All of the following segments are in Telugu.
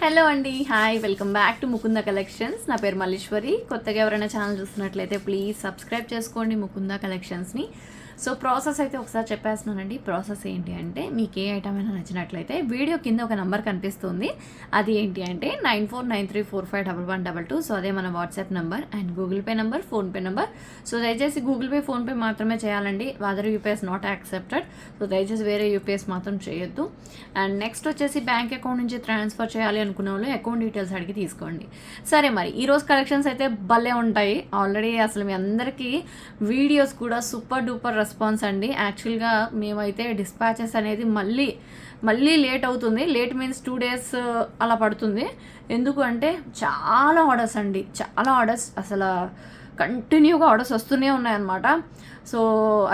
హలో అండి, hi, welcome back to Mukunda collections. నా పేరు మల్లీశ్వరి. కొత్తగా ఎవరైనా ఛానల్ చూస్తున్నట్లయితే ప్లీజ్ సబ్స్క్రైబ్ చేసుకోండి ముకుంద కలెక్షన్స్ని. సో ప్రాసెస్ అయితే ఒకసారి చెప్పేస్తున్నానండి. ప్రాసెస్ ఏంటి అంటే, మీకు ఏ ఐటమ్ అయినా నచ్చినట్లయితే వీడియో కింద ఒక నెంబర్ కనిపిస్తుంది. అది ఏంటి అంటే 9493451122. సో అదే మన WhatsApp number and Google pay number, PhonePe number. So దయచేసి గూగుల్ పే, ఫోన్పే మాత్రమే చేయాలండి. Other UPS not accepted. So దయచేసి వేరే యూపీఎస్ మాత్రం చేయొద్దు. అండ్ నెక్స్ట్ వచ్చేసి బ్యాంక్ అకౌంట్ నుంచి ట్రాన్స్ఫర్ చేయాలి అనుకునే వాళ్ళు అకౌంట్ డీటెయిల్స్ అడిగి తీసుకోండి. సరే, మరి ఈరోజు కలెక్షన్స్ అయితే భలే ఉంటాయి. ఆల్రెడీ అసలు మీ అందరికీ వీడియోస్ కూడా సూపర్ డూపర్ రెస్పాన్స్ అండి. యాక్చువల్గా మేమైతే డిస్పాచెస్ అనేది మళ్ళీ లేట్ అవుతుంది. లేట్ మీన్స్ 2 days అలా పడుతుంది. ఎందుకు అంటే చాలా ఆర్డర్స్ అండి, చాలా ఆర్డర్స్, అసలు కంటిన్యూగా ఆర్డర్స్ వస్తూనే ఉన్నాయన్నమాట. సో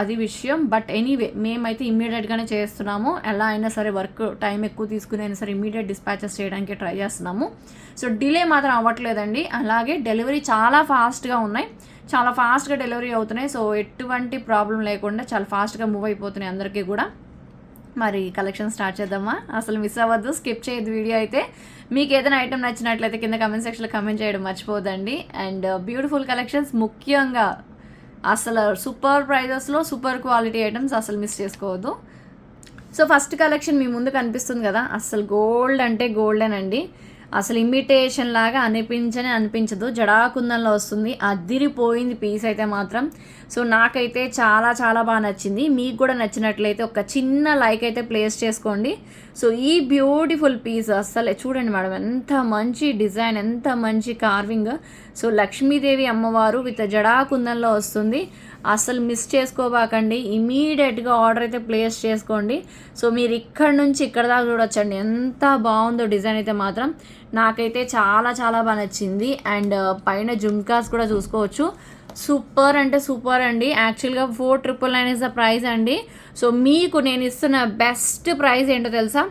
అది విషయం. బట్ ఎనీవే మేమైతే ఇమ్మీడియట్గానే చేస్తున్నాము. ఎలా అయినా సరే వర్క్ టైం ఎక్కువ తీసుకుని అయినా సరే ఇమ్మీడియట్ డిస్పాచెస్ చేయడానికి ట్రై చేస్తున్నాము. సో డిలే మాత్రం అవ్వట్లేదండి. అలాగే డెలివరీ చాలా ఫాస్ట్గా ఉన్నాయి, చాలా ఫాస్ట్గా డెలివరీ అవుతున్నాయి. సో ఎటువంటి ప్రాబ్లం లేకుండా చాలా ఫాస్ట్గా మూవ్ అయిపోతున్నాయి అందరికీ కూడా. మరి కలెక్షన్ స్టార్ట్ చేద్దామా? అసలు మిస్ అవ్వద్దు, స్కిప్ చేయొద్దు వీడియో అయితే. మీకు ఏదైనా ఐటమ్ నచ్చినట్లయితే కింద కమెంట్ సెక్షన్లో కమెంట్ చేయడం మర్చిపోదండి. అండ్ బ్యూటిఫుల్ కలెక్షన్స్, ముఖ్యంగా అసలు సూపర్ ప్రైజెస్లో సూపర్ క్వాలిటీ ఐటమ్స్ అసలు మిస్ చేసుకోవద్దు. సో ఫస్ట్ కలెక్షన్ మీ ముందు కనిపిస్తుంది కదా, అసలు గోల్డ్ అంటే గోల్డెన్. అసలు ఇమిటేషన్ లాగా అనిపించదు, జడాకుందంలో వస్తుంది. అదిరిపోయింది పీస్ అయితే మాత్రం. సో నాకైతే చాలా చాలా బాగా నచ్చింది. మీకు కూడా నచ్చినట్లయితే ఒక చిన్న లైక్ అయితే ప్లేస్ చేసుకోండి. సో ఈ బ్యూటిఫుల్ పీస్ అసలు చూడండి మేడం, ఎంత మంచి డిజైన్, ఎంత మంచి కార్వింగ్. సో లక్ష్మీదేవి అమ్మవారు విత్ జడాకుందంలో వస్తుంది. అసలు మిస్ చేసుకోబాకండి, ఇమీడియట్గా ఆర్డర్ అయితే ప్లేస్ చేసుకోండి. సో మీరు ఇక్కడ నుంచి ఇక్కడ దాకా చూడొచ్చండి, ఎంత బాగుందో డిజైన్ అయితే మాత్రం. నాకైతే చాలా చాలా బాగా నచ్చింది. అండ్ పైన జుమ్కాస్ కూడా చూసుకోవచ్చు. సూపర్ అంటే సూపర్ అండి. యాక్చువల్గా 4999 ఇస్ ద ప్రైస్ అండి. సో మీకు నేను ఇస్తున్న బెస్ట్ ప్రైస్ ఏంటో తెలుసా?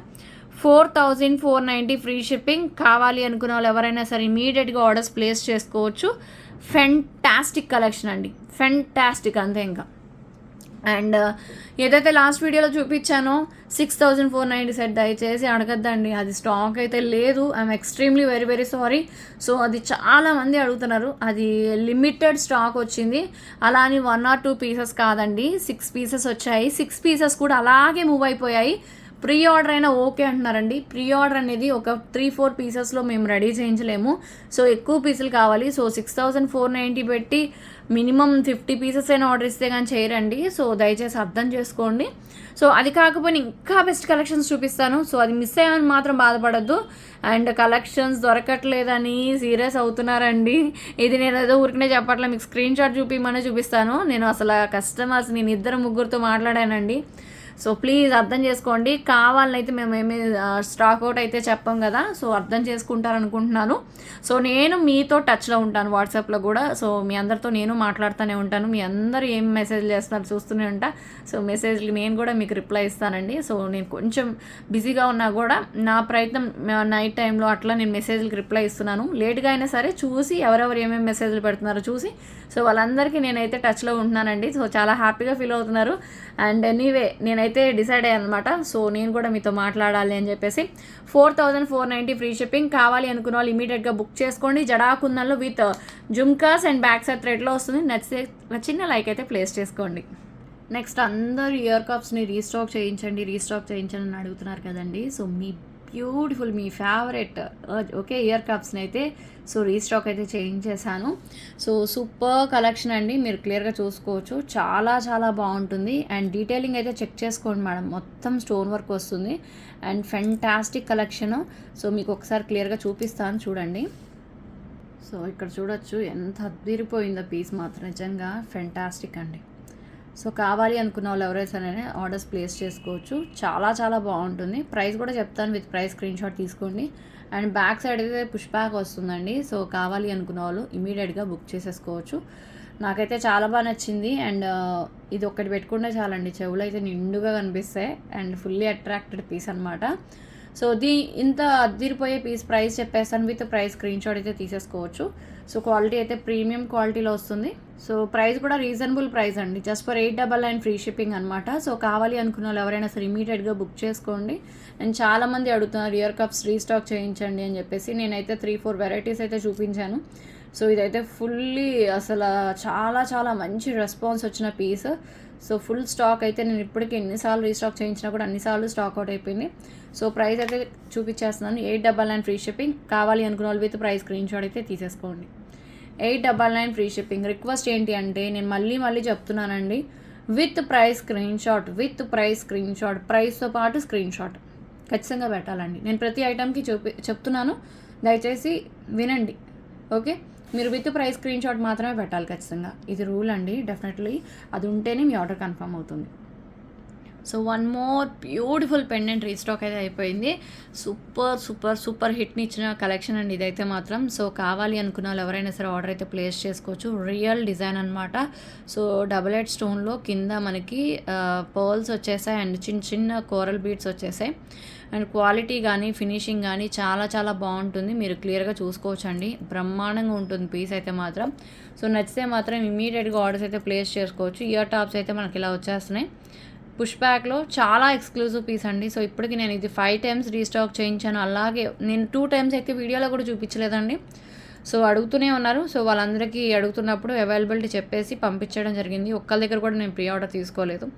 4490 ఫ్రీ షిప్పింగ్. కావాలి అనుకున్న వాళ్ళు ఎవరైనా సరే ఇమీడియట్గా ఆర్డర్స్ ప్లేస్ చేసుకోవచ్చు. ఫెంటాస్టిక్ కలెక్షన్ అండి, ఫెంటాస్టిక్ అంతే ఇంకా. అండ్ ఏదైతే లాస్ట్ వీడియోలో చూపించానో 6490 సెట్, దయచేసి అడగద్దండి, అది స్టాక్ అయితే లేదు. I'm extremely very very sorry. So అది చాలామంది అడుగుతున్నారు, అది లిమిటెడ్ స్టాక్ వచ్చింది. అలా అని 1 or 2 పీసెస్ కాదండి, 6 పీసెస్ వచ్చాయి. 6 పీసెస్ కూడా అలాగే మూవ్ అయిపోయాయి. ప్రీ ఆర్డర్ అయినా ఓకే అంటున్నారండి. ప్రీ ఆర్డర్ అనేది ఒక 3-4 పీసెస్లో మేము రెడీ చేయించలేము. సో ఎక్కువ పీసులు కావాలి. సో 6490 పెట్టి మినిమం 50 పీసెస్ అయినా ఆర్డర్ ఇస్తే కానీ చేయరండి. సో దయచేసి అర్థం చేసుకోండి. సో అది కాకపోయినా ఇంకా బెస్ట్ కలెక్షన్స్ చూపిస్తాను. సో అది మిస్ అయ్యామని మాత్రం బాధపడద్దు. అండ్ కలెక్షన్స్ దొరకట్లేదని సీరియస్ అవుతున్నారండి. ఇది నేను ఏదో ఊరికనే చెప్పట్లే, మీకు స్క్రీన్ షాట్ చూపిస్తాను. నేను అసలు కస్టమర్స్, నేను 2-3 మాట్లాడానండి. సో ప్లీజ్ అర్థం చేసుకోండి. కావాలనైతే మేము ఏమీ స్టాక్ అవుట్ అయితే చెప్పాం కదా. సో అర్థం చేసుకుంటారనుకుంటున్నాను. సో నేను మీతో టచ్లో ఉంటాను వాట్సాప్లో కూడా. సో మీ అందరితో నేను మాట్లాడుతూనే ఉంటాను. మీ అందరూ ఏం మెసేజ్ చేస్తున్నారు చూస్తూనే ఉంటా. సో మెసేజ్లు నేను కూడా మీకు రిప్లై ఇస్తానండి. సో నేను కొంచెం బిజీగా ఉన్నా కూడా నా ప్రయత్నం నైట్ టైంలో అట్లా నేను మెసేజ్లకి రిప్లై ఇస్తున్నాను. లేట్గా అయినా సరే చూసి ఎవరెవరు ఏమేమి మెసేజ్లు పెడుతున్నారో చూసి సో వాళ్ళందరికీ నేనైతే టచ్లో ఉంటున్నానండి. సో చాలా హ్యాపీగా ఫీల్ అవుతున్నారు. అండ్ ఎనీవే నేనైతే డిసైడ్ అయ్యాను అనమాట. సో నేను కూడా మీతో మాట్లాడాలి అని చెప్పేసి 4490 ఫ్రీ షిప్పింగ్. కావాలి అనుకున్న వాళ్ళు ఇమీడియట్గా బుక్ చేసుకోండి. జడాకుందంలో with jhumkas and back side థ్రెడ్లో వస్తుంది. నచ్చితే చిన్న లైక్ అయితే ప్లేస్ చేసుకోండి. నెక్స్ట్ అందరూ ఇయర్ కప్స్ని రీస్టాక్ చేయించండి అని అడుగుతున్నారు కదండి. సో మీ బ్యూటిఫుల్, మీ ఫేవరెట్ ఓకే ఇయర్ కప్స్ని అయితే సో రీస్టాక్ అయితే చేయించేసాను. సో సూపర్ కలెక్షన్ అండి, మీరు క్లియర్గా చూసుకోవచ్చు. చాలా చాలా బాగుంటుంది. అండ్ డీటెయిలింగ్ అయితే చెక్ చేసుకోండి మేడం, మొత్తం స్టోన్ వర్క్ వస్తుంది. And fantastic collection. సో మీకు ఒకసారి క్లియర్గా చూపిస్తాను చూడండి. సో ఇక్కడ చూడొచ్చు ఎంత అదిరిపోయిందో పీస్ మాత్రం, నిజంగా ఫెంటాస్టిక్ అండి. సో కావాలి అనుకున్న వాళ్ళు ఎవరైనా ఆర్డర్స్ ప్లేస్ చేసుకోవచ్చు. చాలా చాలా బాగుంటుంది. ప్రైస్ కూడా చెప్తాను, విత్ ప్రైస్ స్క్రీన్ షాట్ తీసుకోండి. అండ్ బ్యాక్ సైడ్ అయితే పుష్ బ్యాక్ వస్తుందండి. సో కావాలి అనుకున్న వాళ్ళు ఇమీడియట్గా బుక్ చేసేసుకోవచ్చు. నాకైతే చాలా బాగా నచ్చింది. అండ్ ఇది ఒక్కటి పెట్టుకుంటే చాలండి, చెవులు అయితే నిండుగా కనిపిస్తాయి. అండ్ ఫుల్లీ అట్రాక్టెడ్ పీస్ అనమాట. సో ఇంత అద్దిరిపోయే ప్రైస్ చెప్పేస్తాను, విత్ ప్రైస్ స్క్రీన్ షాట్ అయితే తీసేసుకోవచ్చు. సో క్వాలిటీ అయితే ప్రీమియం క్వాలిటీలో వస్తుంది. సో ప్రైస్ కూడా రీజనబుల్ ప్రైస్ అండి, జస్ట్ ఫర్ 899 ఫ్రీ షిప్పింగ్ అనమాట. సో కావాలి అనుకున్న వాళ్ళు ఎవరైనా సరే ఇమీడియట్గా బుక్ చేసుకోండి. అండ్ చాలామంది అడుగుతున్నారు ఇయర్ కప్స్ రీస్టాక్ చేయించండి అని చెప్పేసి. నేనైతే 3-4 వెరైటీస్ అయితే చూపించాను. సో ఇదైతే ఫుల్లీ అసలు చాలా చాలా మంచి రెస్పాన్స్ వచ్చిన పీస్. సో ఫుల్ స్టాక్ అయితే నేను ఇప్పటికీ ఎన్నిసార్లు రీస్టాక్ చేయించినా కూడా అన్నిసార్లు స్టాక్ అవుట్ అయిపోయింది. సో ప్రైస్ అయితే చూపించేస్తున్నాను, 899 ఫ్రీ షిప్పింగ్. కావాలి అనుకున్న వాళ్ళు విత్ ప్రైస్ స్క్రీన్ షాట్ అయితే తీసేసుకోండి. 899 ఫ్రీ షిప్పింగ్. రిక్వెస్ట్ ఏంటి అంటే నేను మళ్ళీ చెప్తున్నానండి, విత్ ప్రైస్ స్క్రీన్ షాట్, ప్రైస్తో పాటు స్క్రీన్ షాట్ ఖచ్చితంగా పెట్టాలండి. నేను ప్రతి ఐటమ్కి చెప్తున్నాను, దయచేసి వినండి. ఓకే, మీరు విత్ ప్రైస్ స్క్రీన్ షాట్ మాత్రమే పెట్టాలి ఖచ్చితంగా, ఇది రూల్ అండి. డెఫినెట్లీ అది ఉంటేనే మీ ఆర్డర్ కన్ఫర్మ్ అవుతుంది. So one more beautiful pendant restock అయితే అయిపోయింది. సూపర్ హిట్ని ఇచ్చిన కలెక్షన్ అండి ఇదైతే మాత్రం. సో కావాలి అనుకున్న వాళ్ళు ఎవరైనా సరే ఆర్డర్ అయితే ప్లేస్ చేసుకోవచ్చు. రియల్ డిజైన్ అనమాట. సో డబుల్ ఎడ్ స్టోన్లో కింద మనకి పర్ల్స్ వచ్చేసాయి అండ్ చిన్న కోరల్ బీడ్స్ వచ్చేసాయి. అండ్ క్వాలిటీ కానీ ఫినిషింగ్ కానీ చాలా చాలా బాగుంటుంది, మీరు క్లియర్గా చూసుకోవచ్చు అండి. బ్రహ్మాండంగా ఉంటుంది పీస్ అయితే మాత్రం. సో నచ్చితే మాత్రం ఇమీడియట్గా ఆర్డర్స్ అయితే ప్లేస్ చేసుకోవచ్చు. ఇయర్ టాప్స్ అయితే మనకి ఇలా వచ్చేస్తున్నాయి. పుష్ బ్యాక్లో చాలా ఎక్స్క్లూజివ్ పీస్ అండి. సో ఇప్పటికి నేను ఇది 5 టైమ్స్ రీస్టాక్ చేయించాను. అలాగే నేను 2 టైమ్స్ అయితే వీడియోలో కూడా చూపించలేదండి. సో అడుగుతూనే ఉన్నారు. సో వాళ్ళందరికీ అడుగుతున్నప్పుడు అవైలబిలిటీ చెప్పేసి పంపించడం జరిగింది. ఒక్కరి దగ్గర కూడా నేను ప్రీ ఆర్డర్ తీసుకోలేదు.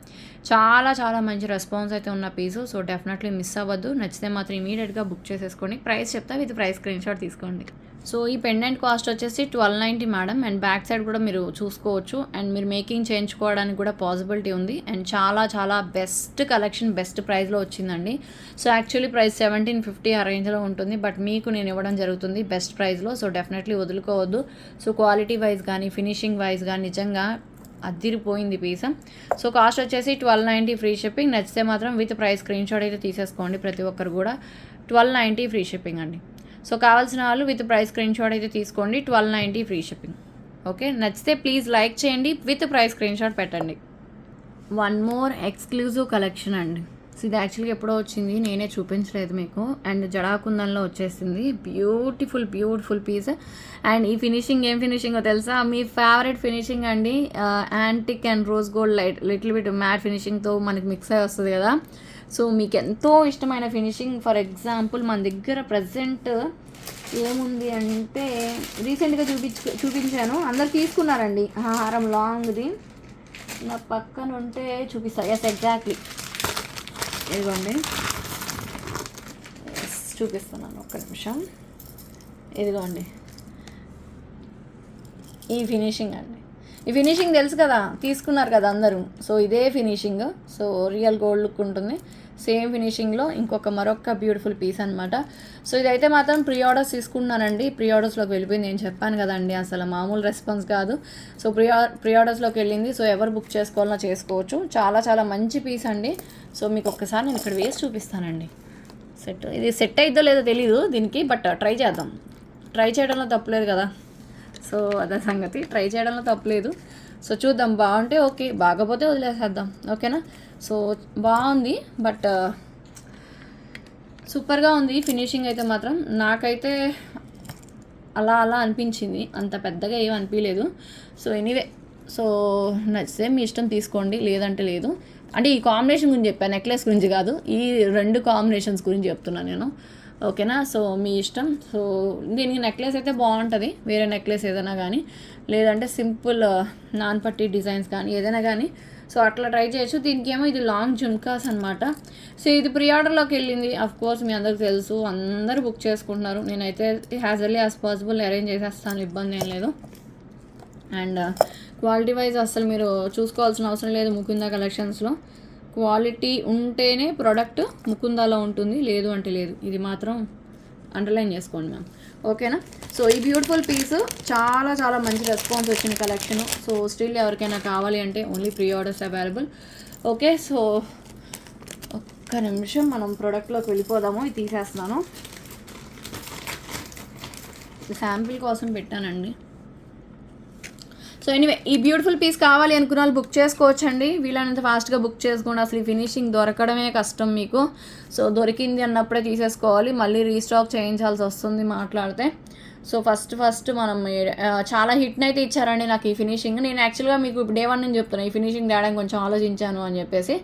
చాలా చాలా మంచి రెస్పాన్స్ అయితే ఉన్న పీసు. సో డెఫినెట్లీ మిస్ అవ్వద్దు. నచ్చితే మాత్రం ఇమీడియట్గా బుక్ చేసేసుకోండి. ప్రైస్ చెప్తా, విత్ ప్రైస్ స్క్రీన్ షాట్ తీసుకోండి. సో ఈ పెండెంట్ కాస్ట్ వచ్చేసి 1290 మేడం. అండ్ బ్యాక్ సైడ్ కూడా మీరు చూసుకోవచ్చు. అండ్ మీరు మేకింగ్ చేయించుకోవడానికి కూడా పాసిబిలిటీ ఉంది. అండ్ చాలా చాలా బెస్ట్ కలెక్షన్, బెస్ట్ ప్రైస్లో వచ్చిందండి. సో యాక్చువల్లీ ప్రైస్ 1750 ఆ రేంజ్లో ఉంటుంది, బట్ మీకు నేను ఇవ్వడం జరుగుతుంది బెస్ట్ ప్రైస్లో. సో డెఫినెట్లీ వదులుకోవద్దు. సో క్వాలిటీ వైజ్ కానీ ఫినిషింగ్ వైజ్ కానీ నిజంగా అదిరిపోయింది పీస్. సో కాస్ట్ వచ్చేసి 1290 ఫ్రీ షిప్పింగ్. నచ్చితే మాత్రం విత్ ప్రైస్ స్క్రీన్ షాట్ అయితే తీసేసుకోండి ప్రతి ఒక్కరు కూడా. 1290 ఫ్రీ షిప్పింగ్ అండి. సో కావాల్సిన వాళ్ళు విత్ ప్రైస్ స్క్రీన్ షాట్ అయితే తీసుకోండి. 1290 ఫ్రీ షిప్పింగ్. ఓకే, నచ్చితే ప్లీజ్ లైక్ చేయండి, విత్ ప్రైస్ స్క్రీన్ షాట్ పెట్టండి. వన్ మోర్ ఎక్స్క్లూజివ్ కలెక్షన్ అండి. సో ఇది యాక్చువల్గా ఎప్పుడో వచ్చింది, నేనే చూపించలేదు మీకు. అండ్ జడాకుందంలో వచ్చేసింది. Beautiful piece. అండ్ ఈ ఫినిషింగ్ ఏం ఫినిషింగో తెలుసా? మీ ఫేవరెట్ ఫినిషింగ్ అండి. Antique and rose gold little bit matte ఫినిషింగ్తో మనకి మిక్స్ అయి వస్తుంది కదా. సో మీకు ఎంతో ఇష్టమైన ఫినిషింగ్. ఫర్ ఎగ్జాంపుల్ మన దగ్గర ప్రజెంట్ ఏముంది అంటే రీసెంట్గా చూపించాను, అందరు తీసుకున్నారండి. హారం లాంగ్ది నా పక్కన ఉంటే చూపిస్తాను. ఎస్, ఎగ్జాక్ట్లీ ఇదిగోండి, చూపిస్తున్నాను ఒక్క నిమిషం. ఇదిగోండి ఈ ఫినిషింగ్ అండి. ఈ ఫినిషింగ్ తెలుసు కదా, తీసుకున్నారు కదా అందరూ. సో ఇదే finishing. So real gold look ఉంటుంది. సేమ్ ఫినిషింగ్లో మరొక బ్యూటిఫుల్ పీస్ అనమాట. సో ఇదైతే మాత్రం ప్రీ ఆర్డర్స్ తీసుకున్నానండి. ప్రీ ఆర్డర్స్లోకి వెళ్ళిపోయింది. నేను చెప్పాను కదండి, అసలు మామూలు రెస్పాన్స్ కాదు. సో ప్రీ ఆర్డర్స్లోకి వెళ్ళింది. సో ఎవరు బుక్ చేసుకోవాలన్నా చేసుకోవచ్చు. చాలా చాలా మంచి పీస్ అండి. సో మీకు ఒక్కసారి నేను ఇక్కడ వేసి చూపిస్తానండి. ఇది సెట్ అయిద్దో లేదో తెలీదు దీనికి, బట్ ట్రై చేద్దాం. ట్రై చేయడంలో తప్పలేదు కదా. సో అదే సంగతి, ట్రై చేయడంలో తప్పలేదు. సో చూద్దాం, బాగుంటే ఓకే, బాగపోతే వదిలేసేద్దాం. ఓకేనా. సో బాగుంది, బట్ సూపర్గా ఉంది ఫినిషింగ్ అయితే మాత్రం. నాకైతే అలా అనిపించింది, అంత పెద్దగా ఏం అనిపించలేదు. సో ఎనీవే, సో నచ్చితే మీ ఇష్టం తీసుకోండి, లేదంటే లేదు. అంటే ఈ కాంబినేషన్ గురించి చెప్పాను, నెక్లెస్ గురించి కాదు. ఈ 2 కాంబినేషన్స్ గురించి చెప్తున్నాను నేను. ఓకేనా. సో మీ ఇష్టం. సో దీనికి నెక్లెస్ అయితే బాగుంటుంది, వేరే నెక్లెస్ ఏదైనా కానీ, లేదంటే సింపుల్ నాన్ పట్టి డిజైన్స్ కానీ ఏదైనా కానీ. సో అట్లా ట్రై చేయొచ్చు. దీనికి ఏమో ఇది లాంగ్ జుమ్కాస్ అనమాట. సో ఇది ప్రీ ఆర్డర్లోకి వెళ్ళింది. కోర్స్ మీ అందరికి తెలుసు, అందరూ బుక్ చేసుకుంటున్నారు. నేనైతే as early as possible arrange చేసేస్తాను, ఇబ్బంది ఏం లేదు. అండ్ క్వాలిటీ వైజ్ అసలు మీరు చూసుకోవాల్సిన అవసరం లేదు. ముకుందా కలెక్షన్స్లో క్వాలిటీ ఉంటేనే ప్రోడక్ట్ ముకుందాలో ఉంటుంది, లేదు అంటే లేదు. ఇది మాత్రం అండర్లైన్ చేసుకోండి మ్యామ్. ఓకేనా. సో ఈ బ్యూటిఫుల్ పీస్ చాలా చాలా మంచి రెస్పాన్స్ వచ్చిన కలెక్షన్. సో స్టిల్ ఎవరికైనా కావాలి అంటే only pre orders available. Okay. So ఒక్క నిమిషం మనం ప్రోడక్ట్లోకి వెళ్ళిపోదాము. ఇది తీసేస్తున్నాను, శాంపిల్ కోసం పెట్టానండి. సో ఎనీవే ఈ బ్యూటిఫుల్ పీస్ కావాలి అనుకున్న వాళ్ళు బుక్ చేసుకోవచ్చండి. వీలైనంత ఫాస్ట్గా బుక్ చేసుకోండి. అసలు ఈ ఫినిషింగ్ దొరకడమే కష్టం మీకు. సో దొరికింది అన్నప్పుడే తీసేసుకోవాలి, మళ్ళీ రీస్టాక్ చేయించాల్సి వస్తుంది మాట్లాడితే. సో ఫస్ట్ మనం చాలా హిట్ని అయితే ఇచ్చారండి నాకు ఈ ఫినిషింగ్. నేను యాక్చువల్గా మీకు డే 1 నుంచి చెప్తున్నాను ఈ ఫినిషింగ్ తేడానికి కొంచెం ఆలోచించాను అని చెప్పేసి,